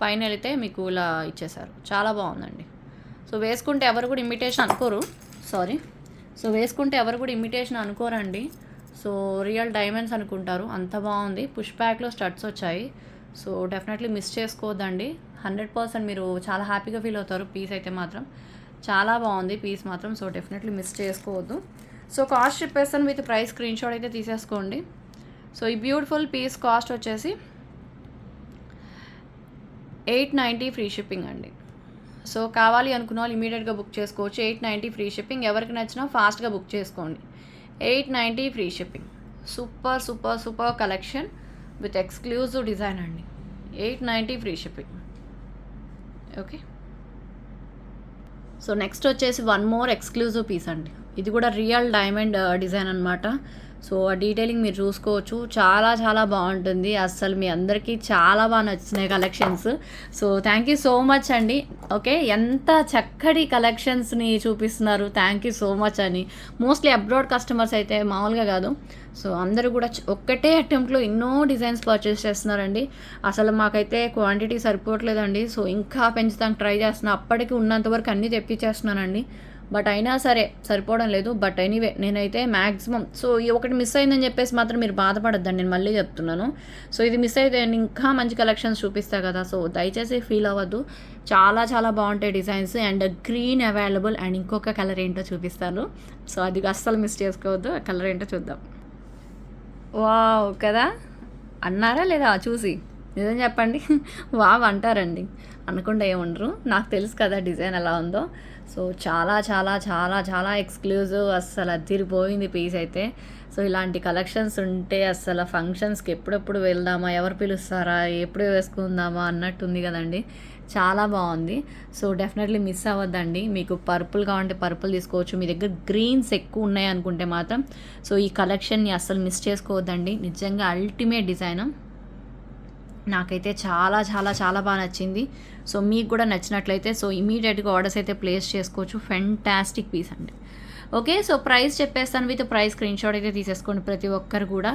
పైన వెళితే మీకు ఇలా ఇచ్చేసారు, చాలా బాగుందండి. సో వేసుకుంటే ఎవరు కూడా ఇమిటేషన్ అనుకోరు, సో వేసుకుంటే ఎవరు కూడా ఇమిటేషన్ అనుకోరండి. సో రియల్ డైమండ్స్ అనుకుంటారు, అంత బాగుంది. పుష్ బ్యాక్లో స్టడ్స్ వచ్చాయి. సో డెఫినెట్లీ మిస్ చేసుకోవద్దండి, 100% మీరు చాలా హ్యాపీగా ఫీల్ అవుతారు. పీస్ అయితే మాత్రం చాలా బాగుంది పీస్ మాత్రం. సో డెఫినెట్లీ మిస్ చేసుకోవద్దు. సో కాస్ట్ చెప్పేస్తాను, విత్ ప్రైస్ స్క్రీన్ షాట్ అయితే తీసేసుకోండి. సో ఈ బ్యూటిఫుల్ పీస్ కాస్ట్ వచ్చేసి 890 ఫ్రీ షిప్పింగ్ అండి. సో కావాలి అనుకున్న వాళ్ళు ఇమీడియట్గా బుక్ చేసుకోవచ్చు. 890 ఫ్రీ షిప్పింగ్, ఎవరికి నచ్చినా ఫాస్ట్గా బుక్ చేసుకోండి. 890 free shipping, super collection with exclusive design అండి. 890 free shipping. Okay, so next వచ్చేసి వన్ మోర్ ఎక్స్క్లూజివ్ పీస్ అండి. ఇది కూడా రియల్ డైమండ్ డిజైన్ అనమాట. సో ఆ డీటెయిలింగ్ మీరు చూసుకోవచ్చు, చాలా చాలా బాగుంటుంది. అస్సలు మీ అందరికీ చాలా బాగా నచ్చినాయి collections. So thank you so much అండి. ఓకే, ఎంత చక్కటి కలెక్షన్స్ని చూపిస్తున్నారు, థ్యాంక్ యూ సో మచ్ అని. మోస్ట్లీ అబ్రాడ్ కస్టమర్స్ అయితే మామూలుగా కాదు. సో అందరూ కూడా ఒక్కటే అటెంప్ట్లో ఎన్నో డిజైన్స్ పర్చేస్ చేస్తున్నారండి. అసలు మాకైతే క్వాంటిటీ సరిపోవట్లేదండి. సో ఇంకా పెంచుతానికి ట్రై చేస్తున్నా, అప్పటికి ఉన్నంతవరకు అన్నీ తెప్పించేస్తున్నానండి. బట్ అయినా సరే సరిపోవడం లేదు. బట్ ఎనీవే నేనైతే మ్యాక్సిమం, సో ఈ ఒకటి మిస్ అయిందని చెప్పేసి మాత్రం మీరు బాధపడద్దండి, నేను మళ్ళీ చెప్తున్నాను. సో ఇది మిస్ అయితే నేను ఇంకా మంచి కలెక్షన్స్ చూపిస్తా కదా. సో దయచేసి ఫీల్ అవ్వద్దు, చాలా చాలా బాగుంటాయి designs. And green available, and ఇంకొక కలర్ ఏంటో చూపిస్తాను. సో అది అస్సలు మిస్ చేసుకోవద్దు, ఆ కలర్ ఏంటో చూద్దాం. వావ్ కదా, అన్నారా లేదా చూసి? నిజం చెప్పండి, వావ్ అంటారండి, అనకుండా ఏముండరు. నాకు తెలుసు కదా డిజైన్ ఎలా ఉందో. సో చాలా చాలా చాలా చాలా ఎక్స్క్లూజివ్, అస్సలు అదిరిపోయింది పీస్ అయితే. సో ఇలాంటి కలెక్షన్స్ ఉంటే అస్సలు ఫంక్షన్స్కి ఎప్పుడెప్పుడు వెళ్దామా, ఎవరు పిలుస్తారా, ఎప్పుడు వేసుకుందామా అన్నట్టుంది కదండి. చాలా బాగుంది. సో డెఫినెట్లీ మిస్ అవ్వద్దండి. మీకు పర్పుల్ కావాలంటే పర్పుల్ తీసుకోవచ్చు. మీ దగ్గర గ్రీన్స్ ఎక్కువ ఉన్నాయి అనుకుంటే మాత్రం సో ఈ కలెక్షన్ని అస్సలు మిస్ చేసుకోవద్దండి. నిజంగా అల్టిమేట్ డిజైన్, నాకైతే చాలా చాలా చాలా బాగా నచ్చింది. సో మీకు కూడా నచ్చినట్లయితే సో ఇమీడియట్గా ఆర్డర్స్ అయితే ప్లేస్ చేసుకోవచ్చు. ఫెంటాస్టిక్ పీస్ అండి. ఓకే, సో ప్రైస్ చెప్పేస్తాను, విత్ ప్రైస్ స్క్రీన్ షాట్ అయితే తీసేసుకోండి ప్రతి ఒక్కరు కూడా.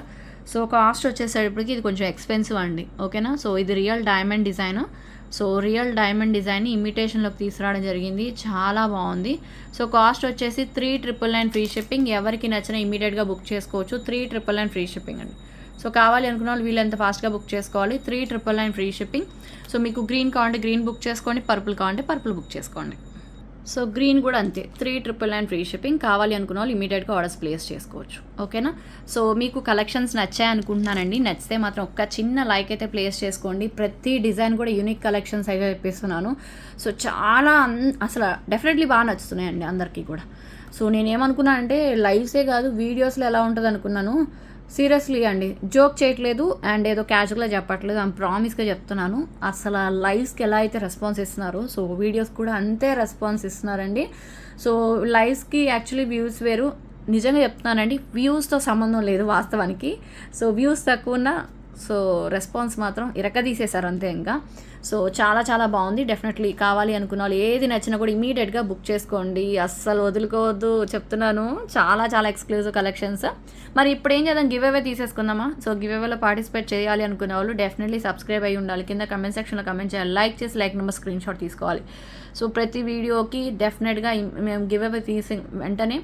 సో కాస్ట్ వచ్చేసరికి ఇది కొంచెం ఎక్స్పెన్సివ్ అండి, ఓకేనా. సో ఇది real diamond design. So real diamond డిజైన్ని ఇమిటేషన్లోకి తీసుకురావడం జరిగింది, చాలా బాగుంది. సో కాస్ట్ వచ్చేసి 3999 ఫ్రీ షిప్పింగ్. ఎవరికి నచ్చినా ఇమీడియట్గా బుక్ చేసుకోవచ్చు. 3999 ఫ్రీ షిప్పింగ్ అండి. సో కావాలి అనుకున్న వాళ్ళు వీళ్ళంత ఫాస్ట్గా బుక్ చేసుకోవాలి. 3999 ఫ్రీ షిప్పింగ్. సో మీకు గ్రీన్ కావాలంటే గ్రీన్ బుక్ చేసుకోండి, పర్పుల్ కావాలంటే పర్పుల్ బుక్ చేసుకోండి. సో గ్రీన్ కూడా అంతే, 3999 ఫ్రీ షిప్పింగ్. కావాలి అనుకున్న వాళ్ళు ఇమీడియట్గా ఆర్డర్స్ ప్లేస్ చేసుకోవచ్చు, ఓకేనా. సో మీకు కలెక్షన్స్ నచ్చాయి అనుకుంటున్నానండి. నచ్చితే మాత్రం ఒక్క చిన్న లైక్ అయితే ప్లేస్ చేసుకోండి. ప్రతి డిజైన్ కూడా యూనిక్ కలెక్షన్స్ అయితే తెప్పిస్తున్నాను. సో చాలా అసలు డెఫినెట్లీ బాగా నచ్చుతున్నాయండి అందరికీ కూడా. సో నేనేమనుకున్నానంటే లైవ్సే కాదు వీడియోస్లో ఎలా ఉంటుంది అనుకున్నాను. సీరియస్లీ అండి, జోక్ చేయట్లేదు అండ్ ఏదో క్యాజువల్గా చెప్పట్లేదు, ఐమ్ ప్రామిస్గా చెప్తున్నాను. అసలు లైవ్స్కి ఎలా అయితే రెస్పాన్స్ ఇస్తున్నారు, సో వీడియోస్ కూడా అంతే రెస్పాన్స్ ఇస్తున్నారండి. సో లైవ్స్కి యాక్చువల్లీ వ్యూస్ వేరు, నిజంగా చెప్తున్నానండి, వ్యూస్తో సంబంధం లేదు వాస్తవానికి. సో వ్యూస్ తక్కువ ఉన్న సో రెస్పాన్స్ మాత్రం ఇరకదీసేశారు అంతే ఇంకా. సో చాలా చాలా బాగుంది. డెఫినెట్లీ కావాలి అనుకున్న వాళ్ళు ఏది నచ్చినా కూడా ఇమీడియట్గా బుక్ చేసుకోండి, అస్సలు వదులుకోవద్దు చెప్తున్నాను. చాలా చాలా ఎక్స్క్లూజివ్ కలెక్షన్స్. మరి ఇప్పుడు ఏం చేద్దాం, గివ్ అవే తీసేసుకుందామా? సో గివ్ అవేలో పార్టిసిపేట్ చేయాలి అనుకునే వాళ్ళు డెఫినెట్లీ సబ్స్క్రైబ్ అయ్యి ఉండాలి. కింద కమెంట్ సెక్షన్లో కమెంట్ చేయాలి, లైక్ చేసి లైక్ నెంబర్ స్క్రీన్ షాట్ తీసుకోవాలి. సో ప్రతి వీడియోకి డెఫినెట్గా మేము గివ్ అవే తీసి వెంటనే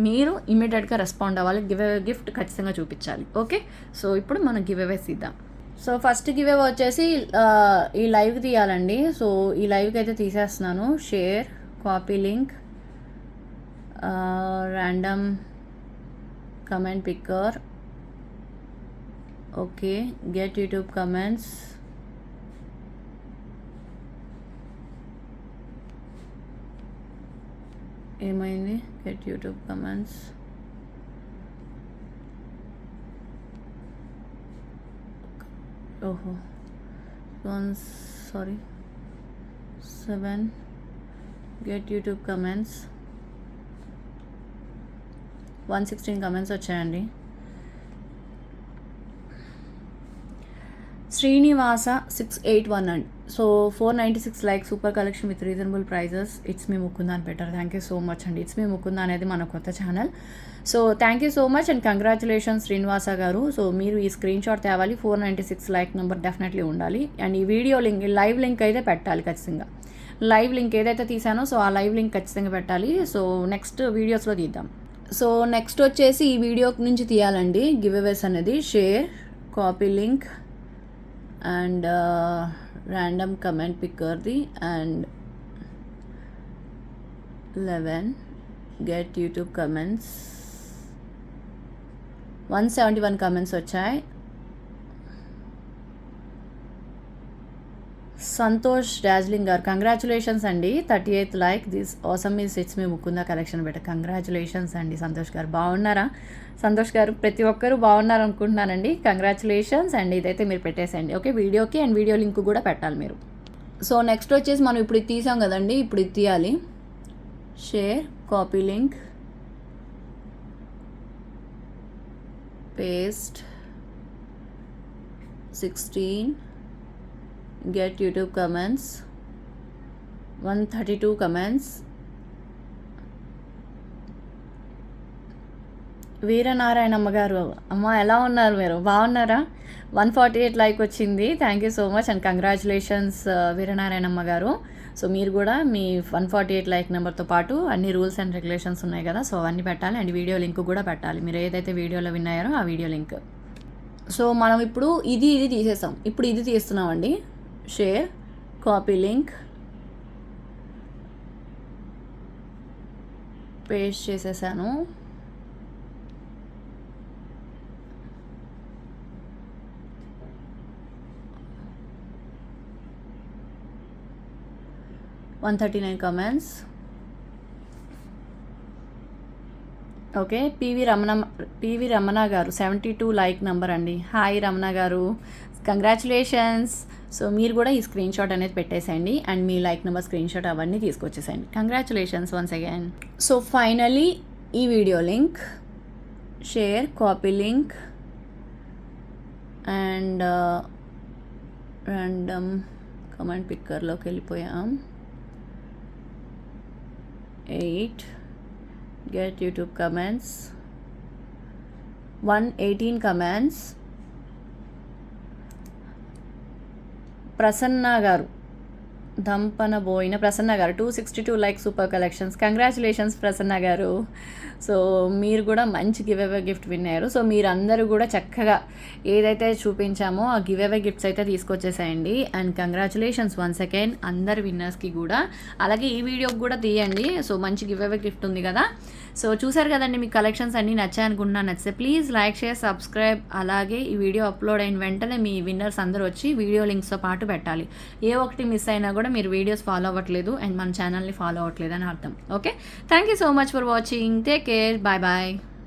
మీరు ఇమీడియట్గా రెస్పాండ్ అవ్వాలి, గివ్ అవే గిఫ్ట్ ఖచ్చితంగా చూపించాలి. ఓకే, సో ఇప్పుడు మనం గివ్ అవేస్ ఇద్దాం. సో ఫస్ట్ గివ్ అవే వచ్చేసి ఈ లైవ్ తీయాలండి. సో ఈ లైవ్కి అయితే తీసేస్తున్నాను. Share, copy link, random comment picker, okay, get YouTube comments, ఏమైంది, గెట్ యూట్యూబ్ కమెంట్స్, ఓహో 7 గెట్ యూట్యూబ్ కమెంట్స్, 116 కమెంట్స్ వచ్చాయండి. శ్రీనివాస 681 అండి. So 496 like, super collection with reasonable prices. It's మీ ముకుందా అని పెట్టారు. థ్యాంక్ యూ సో మచ్ అండి. ఇట్స్ మీ ముకుందా అనేది మన కొత్త channel. So thank you so much and congratulations Srinivasa గారు. సో మీరు ఈ స్క్రీన్ షాట్ తేవాలి. 496 లైక్ నెంబర్ డెఫినెట్లీ ఉండాలి. అండ్ ఈ వీడియో లింక్, లైవ్ లింక్ అయితే పెట్టాలి ఖచ్చితంగా. లైవ్ లింక్ ఏదైతే తీసానో సో ఆ లైవ్ లింక్ ఖచ్చితంగా పెట్టాలి. సో నెక్స్ట్ వీడియోస్లో తీద్దాం. సో నెక్స్ట్ వచ్చేసి ఈ వీడియో నుంచి తీయాలండి గివ్ అవేస్ అనేది. Share, copy link and random comment పిక్కర్ది and 11 get YouTube comments. 171 comments వచ్చాయి. సంతోష్ డార్జిలింగ్ గారు కంగ్రాచులేషన్స్ అండి. 38th like, this awesome is it's me Mukunda collection better. Congratulations అండి సంతోష్ గారు. బాగున్నారా సంతోష్ గారు? ప్రతి ఒక్కరూ బాగున్నారు అనుకుంటున్నానండి. కంగ్రాచులేషన్స్ అండ్ ఇదైతే మీరు పెట్టేసండి. ఓకే, వీడియోకి అండ్ వీడియో లింక్ కూడా పెట్టాలి మీరు. సో నెక్స్ట్ వచ్చేసి మనం ఇప్పుడు ఇది తీసాం కదండి, ఇప్పుడు ఇది తీయాలి. Share, copy link, paste, 16 get YouTube comments, 132 comments. Veeranarayanamma గారు, అమ్మ ఎలా ఉన్నారు మీరు? బాగున్నారా? 148 లైక్ వచ్చింది. Thank you so much and congratulations Veeranarayanamma గారు. సో మీరు కూడా మీ 148 లైక్ నెంబర్తో పాటు అన్ని రూల్స్ అండ్ రెగ్యులేషన్స్ ఉన్నాయి కదా, సో అవన్నీ పెట్టాలి అండ్ వీడియో లింక్ కూడా పెట్టాలి. మీరు ఏదైతే వీడియోలో విన్నారో ఆ వీడియో లింక్. సో మనం ఇప్పుడు ఇది తీసేసాం, ఇప్పుడు ఇది తీస్తున్నామండి. షేర్, కాపీ లింక్, పేస్ట్ చేసేసాను. $139 కమెంట్స్. ఓకే, పివి రమణ గారు 72 లైక్ నెంబర్ అండి. హాయ్ రమణ గారు, కంగ్రాచులేషన్స్. సో మీరు కూడా ఈ స్క్రీన్ షాట్ అనేది పెట్టేసేయండి అండ్ మీ లైక్ నెంబర్ స్క్రీన్ షాట్ అవన్నీ తీసుకొచ్చేసేయండి. Congratulations once again. So finally ఈ video link, share, copy link and random comment పిక్కర్లోకి వెళ్ళిపోయాం. 8 get YouTube comments, 118 comments. Prasanna గారు, దంపనబోయిన ప్రసన్న గారు 262 like, super collections. Congratulations Prasanna గారు. సో మీరు కూడా మంచి గివ్ అవే గిఫ్ట్ విన్నారు. సో మీరందరూ కూడా చక్కగా ఏదైతే చూపించామో ఆ గివ్ అవే గిఫ్ట్స్ అయితే తీసుకొచ్చేసేయండి అండ్ కంగ్రాచులేషన్స్ వన్స్ అగైన్ అందరు విన్నర్స్కి కూడా. అలాగే ఈ వీడియోకి కూడా తీయండి. సో మంచి గివ్ అవే గిఫ్ట్ ఉంది కదా. సో చూసారు కదండి, మీకు కలెక్షన్స్ అన్నీ నచ్చాయనుకుంటున్నాను. నచ్చితే ప్లీజ్ లైక్, షేర్, సబ్స్క్రైబ్. అలాగే ఈ వీడియో అప్లోడ్ అయిన వెంటనే మీ విన్నర్స్ అందరూ వచ్చి వీడియో లింక్స్తో పాటు పెట్టాలి. ఏ ఒక్కటి మిస్ అయినా కూడా మీరు వీడియోస్ ఫాలో అవ్వట్లేదు అండ్ మన ఛానల్ని ఫాలో అవ్వట్లేదు అని అర్థం. Okay, thank you so much for watching. Take care, bye bye.